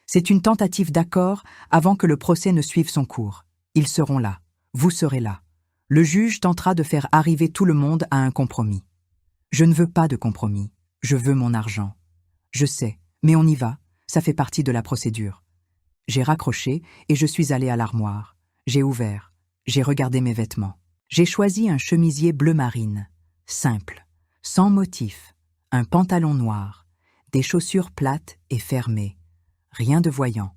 C'est une tentative d'accord avant que le procès ne suive son cours. Ils seront là. Vous serez là. Le juge tentera de faire arriver tout le monde à un compromis. Je ne veux pas de compromis. Je veux mon argent. Je sais, mais on y va. Ça fait partie de la procédure. J'ai raccroché et je suis allée à l'armoire. J'ai ouvert. J'ai regardé mes vêtements. J'ai choisi un chemisier bleu marine, simple, sans motif, un pantalon noir, des chaussures plates et fermées. Rien de voyant.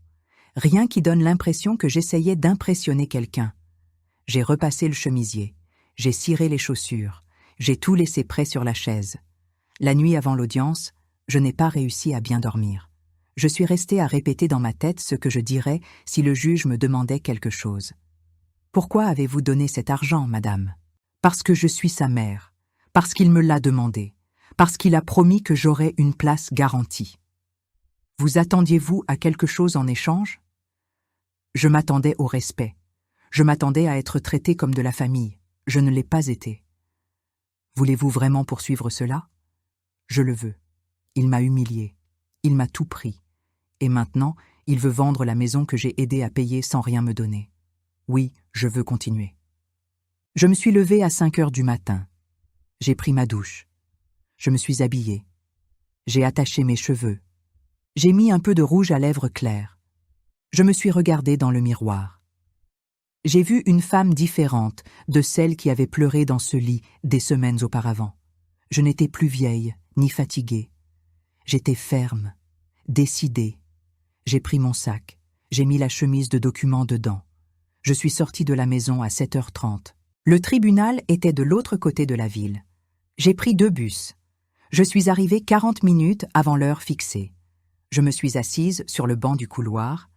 Rien qui donne l'impression que j'essayais d'impressionner quelqu'un. J'ai repassé le chemisier. J'ai ciré les chaussures. J'ai tout laissé prêt sur la chaise. La nuit avant l'audience, je n'ai pas réussi à bien dormir. Je suis restée à répéter dans ma tête ce que je dirais si le juge me demandait quelque chose. « Pourquoi avez-vous donné cet argent, madame ?»« Parce que je suis sa mère, parce qu'il me l'a demandé, parce qu'il a promis que j'aurais une place garantie. » « Vous attendiez-vous à quelque chose en échange ?»« Je m'attendais au respect. Je m'attendais à être traitée comme de la famille. Je ne l'ai pas été. »« Voulez-vous vraiment poursuivre cela ?»« Je le veux. Il m'a humiliée. Il m'a tout pris. Et maintenant, il veut vendre la maison que j'ai aidé à payer sans rien me donner. Oui, je veux continuer. » Je me suis levée à 5 heures du matin. J'ai pris ma douche. Je me suis habillée. J'ai attaché mes cheveux. J'ai mis un peu de rouge à lèvres clair. Je me suis regardée dans le miroir. J'ai vu une femme différente de celle qui avait pleuré dans ce lit des semaines auparavant. Je n'étais plus vieille, ni fatiguée. J'étais ferme, décidée. J'ai pris mon sac. J'ai mis la chemise de documents dedans. Je suis sortie de la maison à 7h30. Le tribunal était de l'autre côté de la ville. J'ai pris 2 bus. Je suis arrivée 40 minutes avant l'heure fixée. Je me suis assise sur le banc du couloir.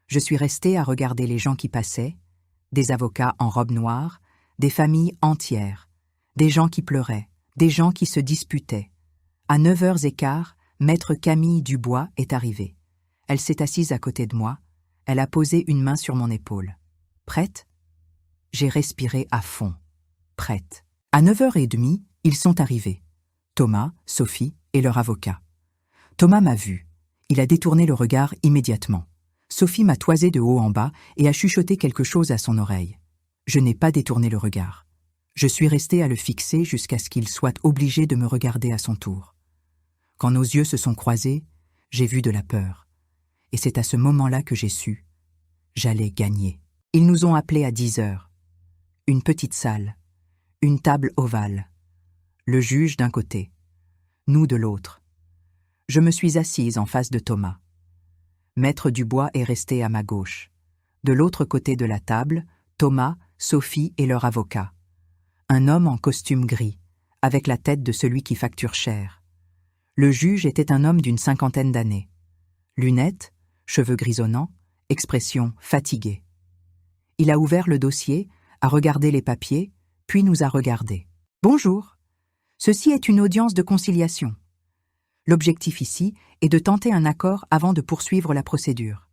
Je suis restée à regarder les gens qui passaient, des avocats en robe noire, des familles entières, des gens qui pleuraient, des gens qui se disputaient. À 9h15, maître Camille Dubois est arrivée. Elle s'est assise à côté de moi, elle a posé une main sur mon épaule. Prête? J'ai respiré à fond. Prête. À 9h30, ils sont arrivés. Thomas, Sophie et leur avocat. Thomas m'a vu. Il a détourné le regard immédiatement. Sophie m'a toisé de haut en bas et a chuchoté quelque chose à son oreille. Je n'ai pas détourné le regard. Je suis restée à le fixer jusqu'à ce qu'il soit obligé de me regarder à son tour. Quand nos yeux se sont croisés, j'ai vu de la peur. Et c'est à ce moment-là que j'ai su. J'allais gagner. Ils nous ont appelés à 10h. Une petite salle. Une table ovale. Le juge d'un côté. Nous de l'autre. Je me suis assise en face de Thomas. Maître Dubois est resté à ma gauche. De l'autre côté de la table, Thomas, Sophie et leur avocat. Un homme en costume gris, avec la tête de celui qui facture cher. Le juge était un homme d'une 50aine d'années. Lunettes, cheveux grisonnants, expression fatiguée. Il a ouvert le dossier, a regardé les papiers, puis nous a regardés. « Bonjour. Ceci est une audience de conciliation. L'objectif ici est de tenter un accord avant de poursuivre la procédure.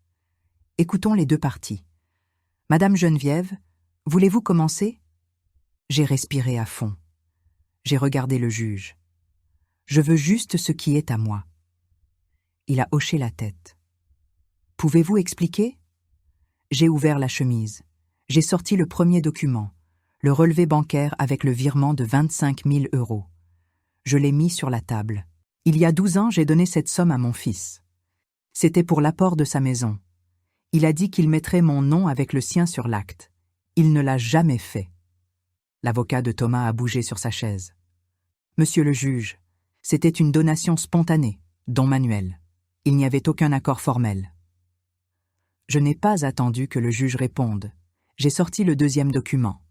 Écoutons les deux parties. Madame Geneviève, voulez-vous commencer ?» J'ai respiré à fond. J'ai regardé le juge. Je veux juste ce qui est à moi. Il a hoché la tête. Pouvez-vous expliquer? J'ai ouvert la chemise. J'ai sorti le premier document, le relevé bancaire avec le virement de 25 000 €. Je l'ai mis sur la table. Il y a 12 ans, j'ai donné cette somme à mon fils. C'était pour l'apport de sa maison. Il a dit qu'il mettrait mon nom avec le sien sur l'acte. Il ne l'a jamais fait. L'avocat de Thomas a bougé sur sa chaise. Monsieur le juge, c'était une donation spontanée, don Manuel. Il n'y avait aucun accord formel. Je n'ai pas attendu que le juge réponde. J'ai sorti le deuxième document,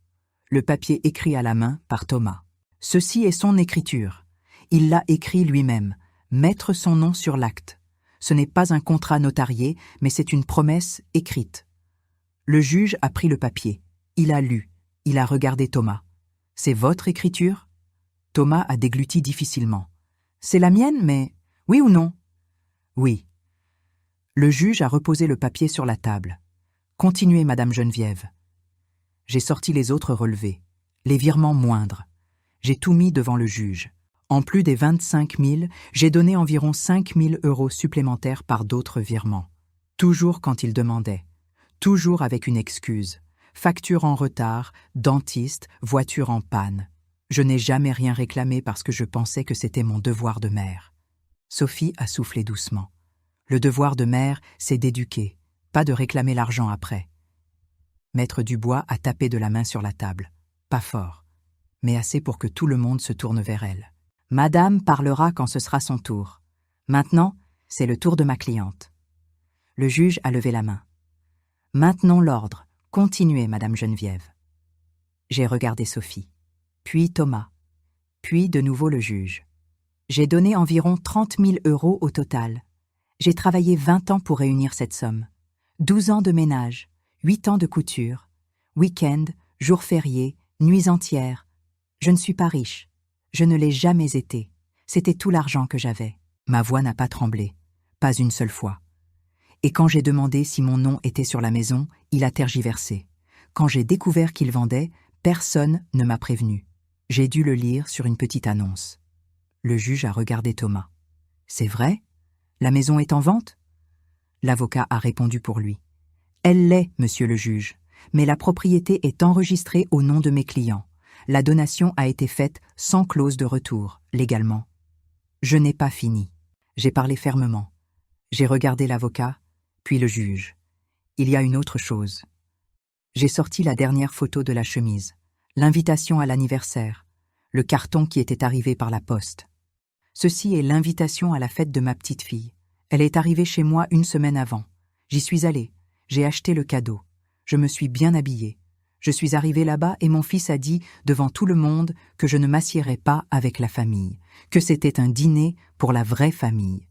le papier écrit à la main par Thomas. Ceci est son écriture. Il l'a écrit lui-même, mettre son nom sur l'acte. Ce n'est pas un contrat notarié, mais c'est une promesse écrite. Le juge a pris le papier. Il a lu. Il a regardé Thomas. « C'est votre écriture ?» Thomas a dégluti difficilement. « C'est la mienne, mais... oui ou non ?»« Oui. » Le juge a reposé le papier sur la table. « Continuez, Madame Geneviève. » J'ai sorti les autres relevés, les virements moindres. J'ai tout mis devant le juge. En plus des 25 000, j'ai donné environ 5 000 € supplémentaires par d'autres virements. Toujours quand il demandait. Toujours avec une excuse. Facture en retard, dentiste, voiture en panne. Je n'ai jamais rien réclamé parce que je pensais que c'était mon devoir de mère. Sophie a soufflé doucement. Le devoir de mère, c'est d'éduquer, pas de réclamer l'argent après. Maître Dubois a tapé de la main sur la table. Pas fort, mais assez pour que tout le monde se tourne vers elle. Madame parlera quand ce sera son tour. Maintenant, c'est le tour de ma cliente. Le juge a levé la main. Maintenons l'ordre. Continuez, Madame Geneviève. J'ai regardé Sophie, puis Thomas, puis de nouveau le juge. J'ai donné environ 30 000 € au total. J'ai travaillé 20 ans pour réunir cette somme. 12 ans de ménage, 8 ans de couture, week-end, jours fériés, nuits entières. Je ne suis pas riche. Je ne l'ai jamais été. C'était tout l'argent que j'avais. Ma voix n'a pas tremblé, pas une seule fois. Et quand j'ai demandé si mon nom était sur la maison, il a tergiversé. Quand j'ai découvert qu'il vendait, personne ne m'a prévenu. J'ai dû le lire sur une petite annonce. Le juge a regardé Thomas. « C'est vrai? La maison est en vente ?» L'avocat a répondu pour lui. « Elle l'est, monsieur le juge, mais la propriété est enregistrée au nom de mes clients. La donation a été faite sans clause de retour, légalement. » Je n'ai pas fini. J'ai parlé fermement. J'ai regardé l'avocat, puis le juge. Il y a une autre chose. J'ai sorti la dernière photo de la chemise, l'invitation à l'anniversaire, le carton qui était arrivé par la poste. Ceci est l'invitation à la fête de ma petite fille. Elle est arrivée chez moi une semaine avant. J'y suis allée. J'ai acheté le cadeau. Je me suis bien habillée. Je suis arrivée là-bas et mon fils a dit, devant tout le monde, que je ne m'assierais pas avec la famille, que c'était un dîner pour la vraie famille.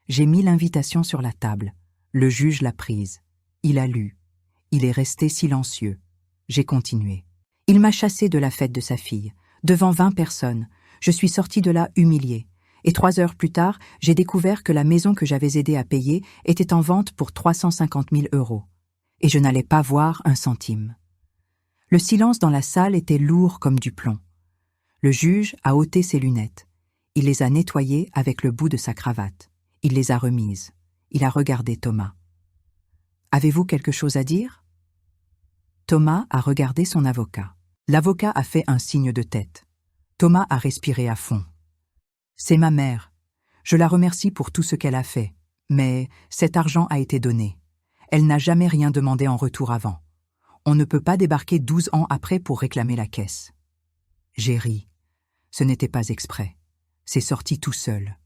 J'ai mis l'invitation sur la table. Le juge l'a prise. Il a lu. Il est resté silencieux. J'ai continué. Il m'a chassée de la fête de sa fille, devant 20 personnes. Je suis sortie de là humiliée. Et 3 heures plus tard, j'ai découvert que la maison que j'avais aidé à payer était en vente pour 350 000 €. Et je n'allais pas voir un centime. Le silence dans la salle était lourd comme du plomb. Le juge a ôté ses lunettes. Il les a nettoyées avec le bout de sa cravate. Il les a remises. Il a regardé Thomas. « Avez-vous quelque chose à dire ?» Thomas a regardé son avocat. L'avocat a fait un signe de tête. Thomas a respiré à fond. « C'est ma mère. Je la remercie pour tout ce qu'elle a fait. Mais cet argent a été donné. Elle n'a jamais rien demandé en retour avant. On ne peut pas débarquer 12 ans après pour réclamer la caisse. » J'ai ri. Ce n'était pas exprès. C'est sorti tout seul.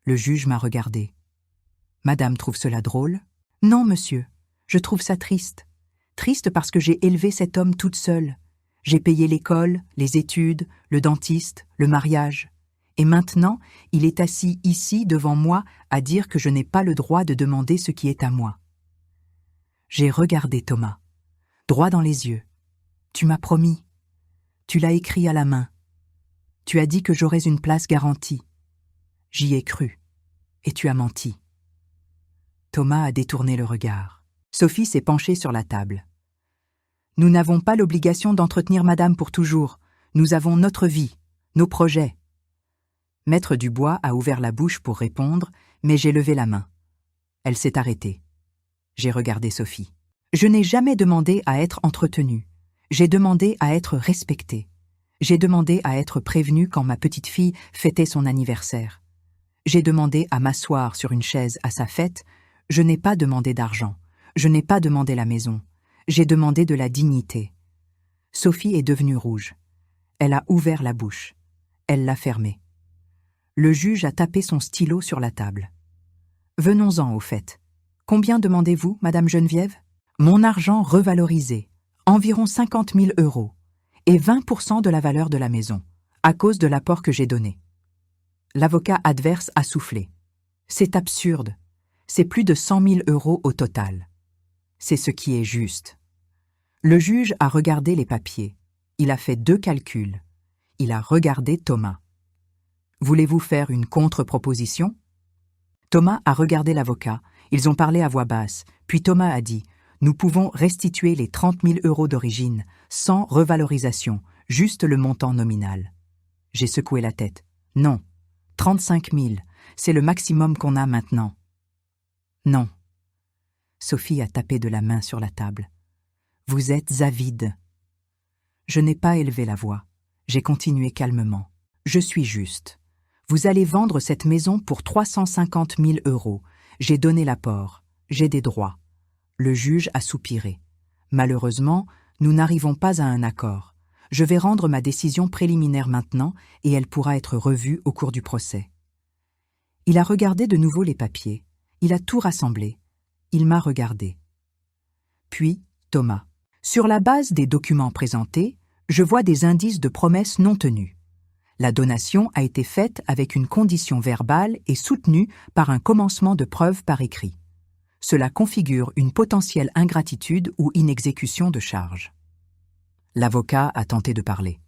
Le juge m'a regardé. « Madame trouve cela drôle ?»« Non, monsieur. Je trouve ça triste. Triste parce que j'ai élevé cet homme toute seule. J'ai payé l'école, les études, le dentiste, le mariage. Et maintenant, il est assis ici devant moi à dire que je n'ai pas le droit de demander ce qui est à moi. » J'ai regardé Thomas, droit dans les yeux. « Tu m'as promis. Tu l'as écrit à la main. Tu as dit que j'aurais une place garantie. J'y ai cru. Et tu as menti. » Thomas a détourné le regard. Sophie s'est penchée sur la table. « Nous n'avons pas l'obligation d'entretenir madame pour toujours. Nous avons notre vie, nos projets. » Maître Dubois a ouvert la bouche pour répondre, mais j'ai levé la main. Elle s'est arrêtée. J'ai regardé Sophie. « Je n'ai jamais demandé à être entretenue. J'ai demandé à être respectée. J'ai demandé à être prévenue quand ma petite fille fêtait son anniversaire. J'ai demandé à m'asseoir sur une chaise à sa fête. Je n'ai pas demandé d'argent. Je n'ai pas demandé la maison. J'ai demandé de la dignité. » Sophie est devenue rouge. Elle a ouvert la bouche. Elle l'a fermée. Le juge a tapé son stylo sur la table. « Venons-en au fait. Combien demandez-vous, Madame Geneviève ? » « Mon argent revalorisé, environ 50 000 €, et 20% de la valeur de la maison, à cause de l'apport que j'ai donné. » L'avocat adverse a soufflé. « C'est absurde. C'est plus de 100 000 € au total. » C'est ce qui est juste. Le juge a regardé les papiers. Il a fait 2 calculs. Il a regardé Thomas. « Voulez-vous faire une contre-proposition ?» Thomas a regardé l'avocat. Ils ont parlé à voix basse. Puis Thomas a dit « Nous pouvons restituer les 30 000 € d'origine, sans revalorisation, juste le montant nominal. » J'ai secoué la tête. « Non. 35 000. C'est le maximum qu'on a maintenant. » « Non. » Sophie a tapé de la main sur la table. « Vous êtes avide. » Je n'ai pas élevé la voix. J'ai continué calmement. « Je suis juste. Vous allez vendre cette maison pour 350 000 €. J'ai donné l'apport. J'ai des droits. » Le juge a soupiré. « Malheureusement, nous n'arrivons pas à un accord. Je vais rendre ma décision préliminaire maintenant et elle pourra être revue au cours du procès. » Il a regardé de nouveau les papiers. Il a tout rassemblé. Il m'a regardé. Puis, Thomas. « Sur la base des documents présentés, je vois des indices de promesses non tenues. La donation a été faite avec une condition verbale et soutenue par un commencement de preuve par écrit. Cela configure une potentielle ingratitude ou inexécution de charge. » L'avocat a tenté de parler.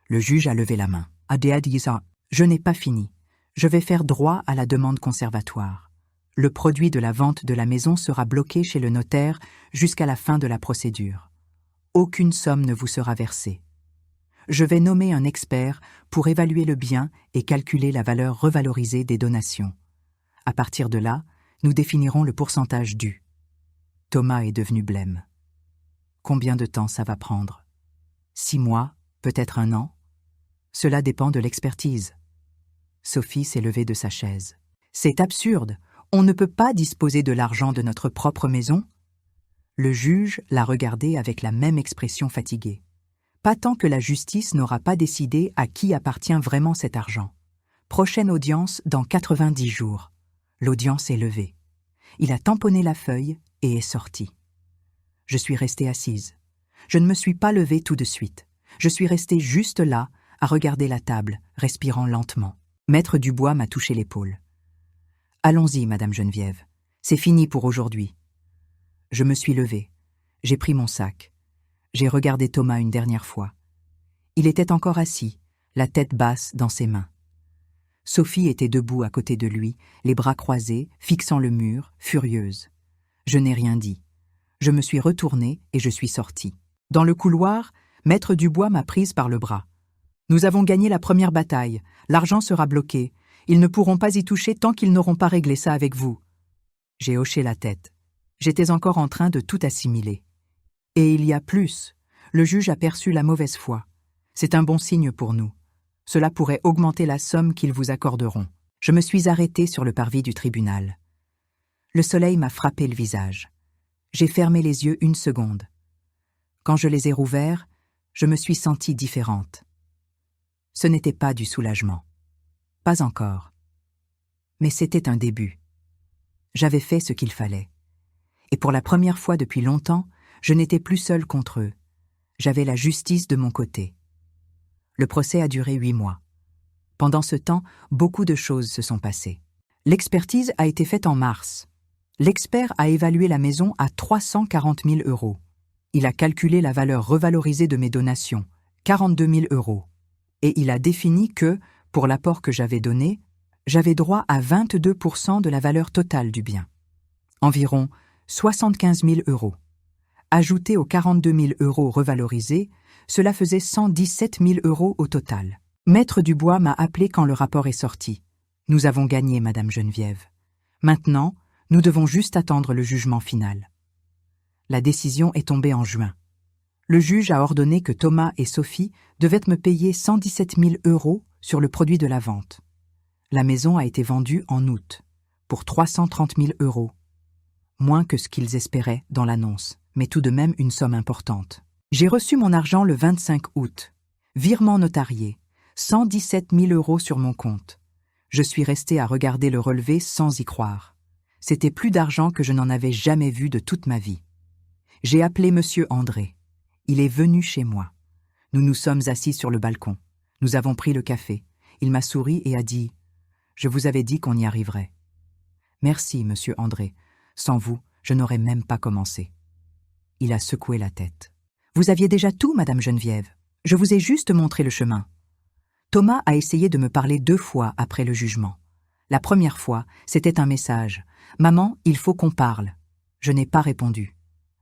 Le juge a levé la main. « Je n'ai pas fini. Je vais faire droit à la demande conservatoire. Le produit de la vente de la maison sera bloqué chez le notaire jusqu'à la fin de la procédure. Aucune somme ne vous sera versée. Je vais nommer un expert pour évaluer le bien et calculer la valeur revalorisée des donations. À partir de là, nous définirons le pourcentage dû. » Thomas est devenu blême. « Combien de temps ça va prendre ? 6 mois, peut-être 1 an ? Cela dépend de l'expertise. » Sophie s'est levée de sa chaise. « C'est absurde. On ne peut pas disposer de l'argent de notre propre maison ?» Le juge l'a regardé avec la même expression fatiguée. « Pas tant que la justice n'aura pas décidé à qui appartient vraiment cet argent. Prochaine audience dans 90 jours. » L'audience est levée. Il a tamponné la feuille et est sorti. Je suis restée assise. Je ne me suis pas levée tout de suite. Je suis restée juste là, à regarder la table, respirant lentement. Maître Dubois m'a touché l'épaule. « Allons-y, Madame Geneviève. C'est fini pour aujourd'hui. » Je me suis levée. J'ai pris mon sac. J'ai regardé Thomas une dernière fois. Il était encore assis, la tête basse dans ses mains. Sophie était debout à côté de lui, les bras croisés, fixant le mur, furieuse. Je n'ai rien dit. Je me suis retournée et je suis sortie. Dans le couloir, Maître Dubois m'a prise par le bras. « Nous avons gagné la première bataille. L'argent sera bloqué. Ils ne pourront pas y toucher tant qu'ils n'auront pas réglé ça avec vous. » J'ai hoché la tête. J'étais encore en train de tout assimiler. Et il y a plus. Le juge a perçu la mauvaise foi. C'est un bon signe pour nous. Cela pourrait augmenter la somme qu'ils vous accorderont. Je me suis arrêtée sur le parvis du tribunal. Le soleil m'a frappé le visage. J'ai fermé les yeux une seconde. Quand je les ai rouverts, je me suis sentie différente. Ce n'était pas du soulagement. Pas encore. Mais c'était un début. J'avais fait ce qu'il fallait. Et pour la première fois depuis longtemps, je n'étais plus seule contre eux. J'avais la justice de mon côté. Le procès a duré 8 mois. Pendant ce temps, beaucoup de choses se sont passées. L'expertise a été faite en mars. L'expert a évalué la maison à 340 000 €. Il a calculé la valeur revalorisée de mes donations, 42 000 €. Et il a défini que, pour l'apport que j'avais donné, j'avais droit à 22% de la valeur totale du bien. Environ 75 000 €. Ajouté aux 42 000 € revalorisés, cela faisait 117 000 € au total. Maître Dubois m'a appelé quand le rapport est sorti. « Nous avons gagné, Madame Geneviève. Maintenant, nous devons juste attendre le jugement final. » La décision est tombée en juin. Le juge a ordonné que Thomas et Sophie devaient me payer 117 000 € sur le produit de la vente. La maison a été vendue en août, pour 330 000 €. Moins que ce qu'ils espéraient dans l'annonce, mais tout de même une somme importante. J'ai reçu mon argent le 25 août. Virement notarié, 117 000 € sur mon compte. Je suis restée à regarder le relevé sans y croire. C'était plus d'argent que je n'en avais jamais vu de toute ma vie. J'ai appelé Monsieur André. Il est venu chez moi. Nous nous sommes assis sur le balcon. Nous avons pris le café. Il m'a souri et a dit « Je vous avais dit qu'on y arriverait. » Merci, Monsieur André. Sans vous, je n'aurais même pas commencé. Il a secoué la tête. Vous aviez déjà tout, Madame Geneviève. Je vous ai juste montré le chemin. Thomas a essayé de me parler 2 fois après le jugement. La première fois, c'était un message. « Maman, il faut qu'on parle. » Je n'ai pas répondu.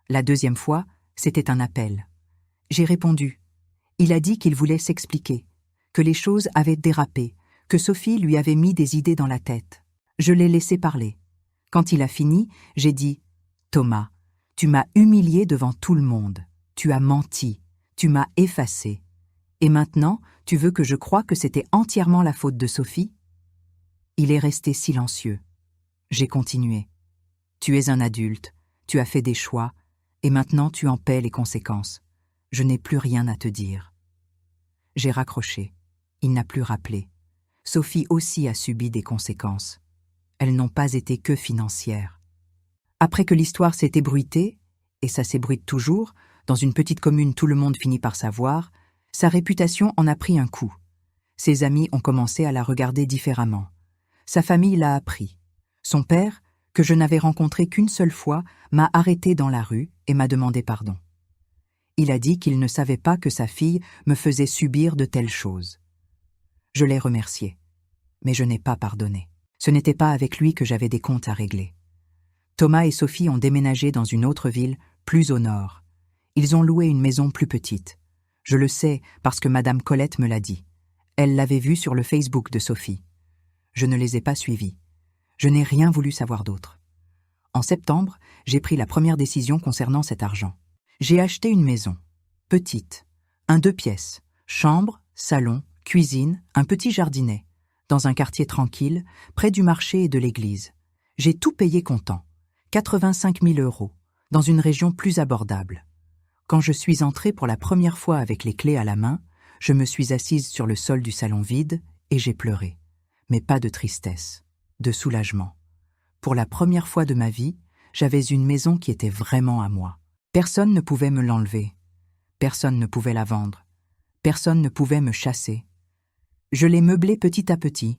La deuxième fois, c'était un appel. J'ai répondu. Il a dit qu'il voulait s'expliquer, que les choses avaient dérapé, que Sophie lui avait mis des idées dans la tête. Je l'ai laissé parler. Quand il a fini, j'ai dit « Thomas, tu m'as humilié devant tout le monde. Tu as menti. Tu m'as effacé. Et maintenant, tu veux que je croie que c'était entièrement la faute de Sophie ?» Il est resté silencieux. J'ai continué. « Tu es un adulte, tu as fait des choix, et maintenant tu en paies les conséquences. Je n'ai plus rien à te dire. » J'ai raccroché. Il n'a plus rappelé. Sophie aussi a subi des conséquences. Elles n'ont pas été que financières. Après que l'histoire s'est ébruitée, et ça s'ébruite toujours, dans une petite commune tout le monde finit par savoir, sa réputation en a pris un coup. Ses amis ont commencé à la regarder différemment. Sa famille l'a appris. Son père, que je n'avais rencontré qu'une seule fois, m'a arrêté dans la rue et m'a demandé pardon. Il a dit qu'il ne savait pas que sa fille me faisait subir de telles choses. Je l'ai remercié, mais je n'ai pas pardonné. Ce n'était pas avec lui que j'avais des comptes à régler. Thomas et Sophie ont déménagé dans une autre ville, plus au nord. Ils ont loué une maison plus petite. Je le sais parce que Madame Colette me l'a dit. Elle l'avait vu sur le Facebook de Sophie. Je ne les ai pas suivis. Je n'ai rien voulu savoir d'autre. En septembre, j'ai pris la première décision concernant cet argent. J'ai acheté une maison, petite, un 2 pièces, chambre, salon, cuisine, un petit jardinet, dans un quartier tranquille, près du marché et de l'église. J'ai tout payé comptant, 85 000 €, dans une région plus abordable. Quand je suis entrée pour la première fois avec les clés à la main, je me suis assise sur le sol du salon vide et j'ai pleuré. Mais pas de tristesse, de soulagement. Pour la première fois de ma vie, j'avais une maison qui était vraiment à moi. Personne ne pouvait me l'enlever. Personne ne pouvait la vendre. Personne ne pouvait me chasser. Je l'ai meublée petit à petit.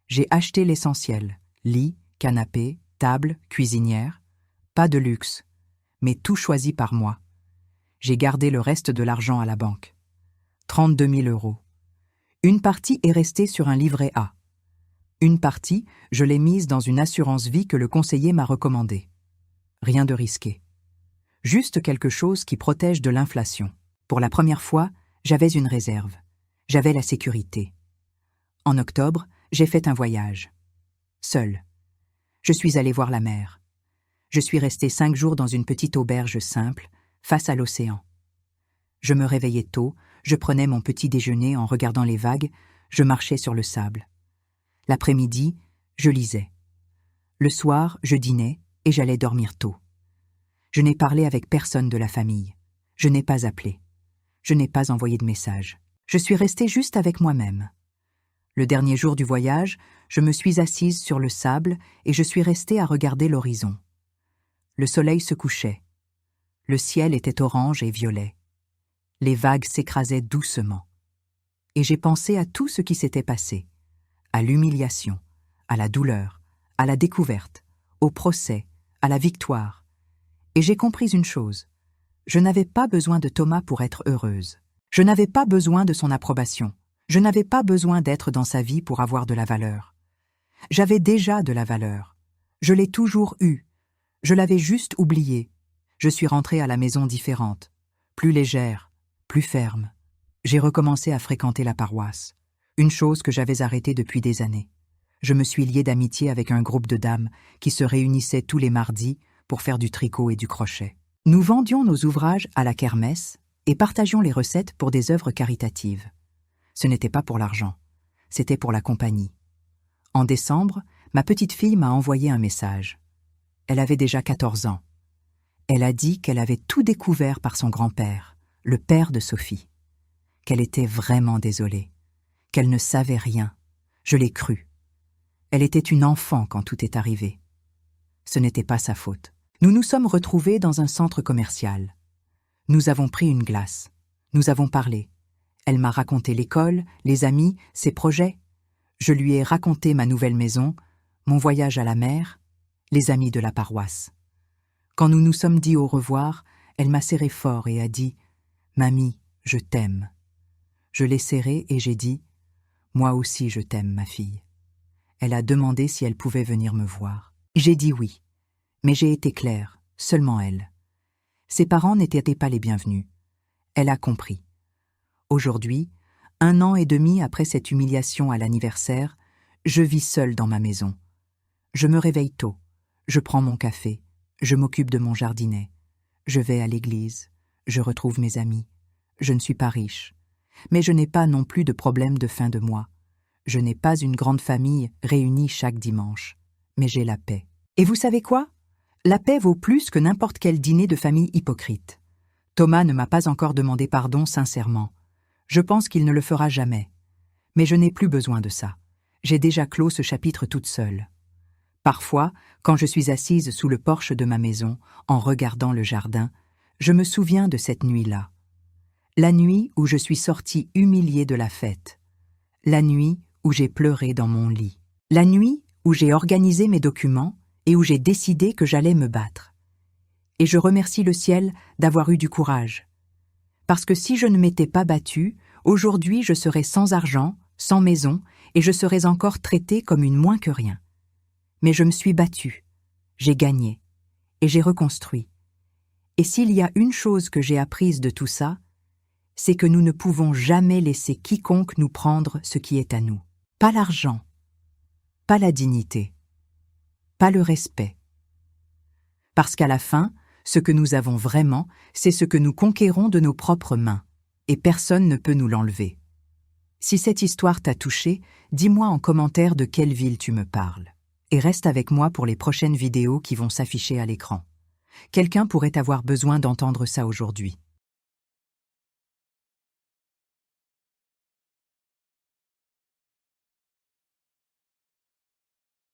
J'ai acheté l'essentiel. Lit, canapé, table, cuisinière. Pas de luxe, mais tout choisi par moi. J'ai gardé le reste de l'argent à la banque. 32 000 €. Une partie est restée sur un livret A. Une partie, je l'ai mise dans une assurance vie que le conseiller m'a recommandée. Rien de risqué. Juste quelque chose qui protège de l'inflation. Pour la première fois, j'avais une réserve. J'avais la sécurité. En octobre, j'ai fait un voyage. Seule. Je suis allée voir la mer. Je suis restée 5 jours dans une petite auberge simple, face à l'océan. Je me réveillais tôt, je prenais mon petit déjeuner en regardant les vagues, je marchais sur le sable. L'après-midi, je lisais. Le soir, je dînais et j'allais dormir tôt. Je n'ai parlé avec personne de la famille. Je n'ai pas appelé. Je n'ai pas envoyé de message. Je suis restée juste avec moi-même. Le dernier jour du voyage, je me suis assise sur le sable et je suis restée à regarder l'horizon. Le soleil se couchait. Le ciel était orange et violet. Les vagues s'écrasaient doucement. Et j'ai pensé à tout ce qui s'était passé. À l'humiliation, à la douleur, à la découverte, au procès, à la victoire. Et j'ai compris une chose. Je n'avais pas besoin de Thomas pour être heureuse. Je n'avais pas besoin de son approbation. Je n'avais pas besoin d'être dans sa vie pour avoir de la valeur. J'avais déjà de la valeur. Je l'ai toujours eue. Je l'avais juste oubliée. Je suis rentrée à la maison différente, plus légère, plus ferme. J'ai recommencé à fréquenter la paroisse, une chose que j'avais arrêtée depuis des années. Je me suis liée d'amitié avec un groupe de dames qui se réunissaient tous les mardis pour faire du tricot et du crochet. Nous vendions nos ouvrages à la kermesse et partagions les recettes pour des œuvres caritatives. Ce n'était pas pour l'argent, c'était pour la compagnie. En décembre, ma petite fille m'a envoyé un message. Elle avait déjà 14 ans. Elle a dit qu'elle avait tout découvert par son grand-père, le père de Sophie. Qu'elle était vraiment désolée, qu'elle ne savait rien. Je l'ai cru. Elle était une enfant quand tout est arrivé. Ce n'était pas sa faute. Nous nous sommes retrouvés dans un centre commercial. Nous avons pris une glace. Nous avons parlé. Elle m'a raconté l'école, les amis, ses projets. Je lui ai raconté ma nouvelle maison, mon voyage à la mer, les amis de la paroisse. Quand nous nous sommes dit au revoir, elle m'a serré fort et a dit « Mamie, je t'aime ». Je l'ai serrée et j'ai dit « Moi aussi je t'aime, ma fille ». Elle a demandé si elle pouvait venir me voir. J'ai dit oui, mais j'ai été claire, seulement elle. Ses parents n'étaient pas les bienvenus. Elle a compris. Aujourd'hui, 1 an et demi après cette humiliation à l'anniversaire, je vis seule dans ma maison. Je me réveille tôt, je prends mon café, je m'occupe de mon jardinet, je vais à l'église, je retrouve mes amis. Je ne suis pas riche, mais je n'ai pas non plus de problème de fin de mois. Je n'ai pas une grande famille réunie chaque dimanche, mais j'ai la paix. Et vous savez quoi? La paix vaut plus que n'importe quel dîner de famille hypocrite. Thomas ne m'a pas encore demandé pardon sincèrement. Je pense qu'il ne le fera jamais. Mais je n'ai plus besoin de ça. J'ai déjà clos ce chapitre toute seule. Parfois, quand je suis assise sous le porche de ma maison, en regardant le jardin, je me souviens de cette nuit-là. La nuit où je suis sortie humiliée de la fête. La nuit où j'ai pleuré dans mon lit. La nuit où j'ai organisé mes documents et où j'ai décidé que j'allais me battre. Et je remercie le ciel d'avoir eu du courage. Parce que si je ne m'étais pas battue, aujourd'hui je serais sans argent, sans maison, et je serais encore traitée comme une moins que rien. Mais je me suis battue, j'ai gagné, et j'ai reconstruit. Et s'il y a une chose que j'ai apprise de tout ça, c'est que nous ne pouvons jamais laisser quiconque nous prendre ce qui est à nous. Pas l'argent, pas la dignité, pas le respect. Parce qu'à la fin, ce que nous avons vraiment, c'est ce que nous conquérons de nos propres mains, et personne ne peut nous l'enlever. Si cette histoire t'a touché, dis-moi en commentaire de quelle ville tu me parles. Et reste avec moi pour les prochaines vidéos qui vont s'afficher à l'écran. Quelqu'un pourrait avoir besoin d'entendre ça aujourd'hui.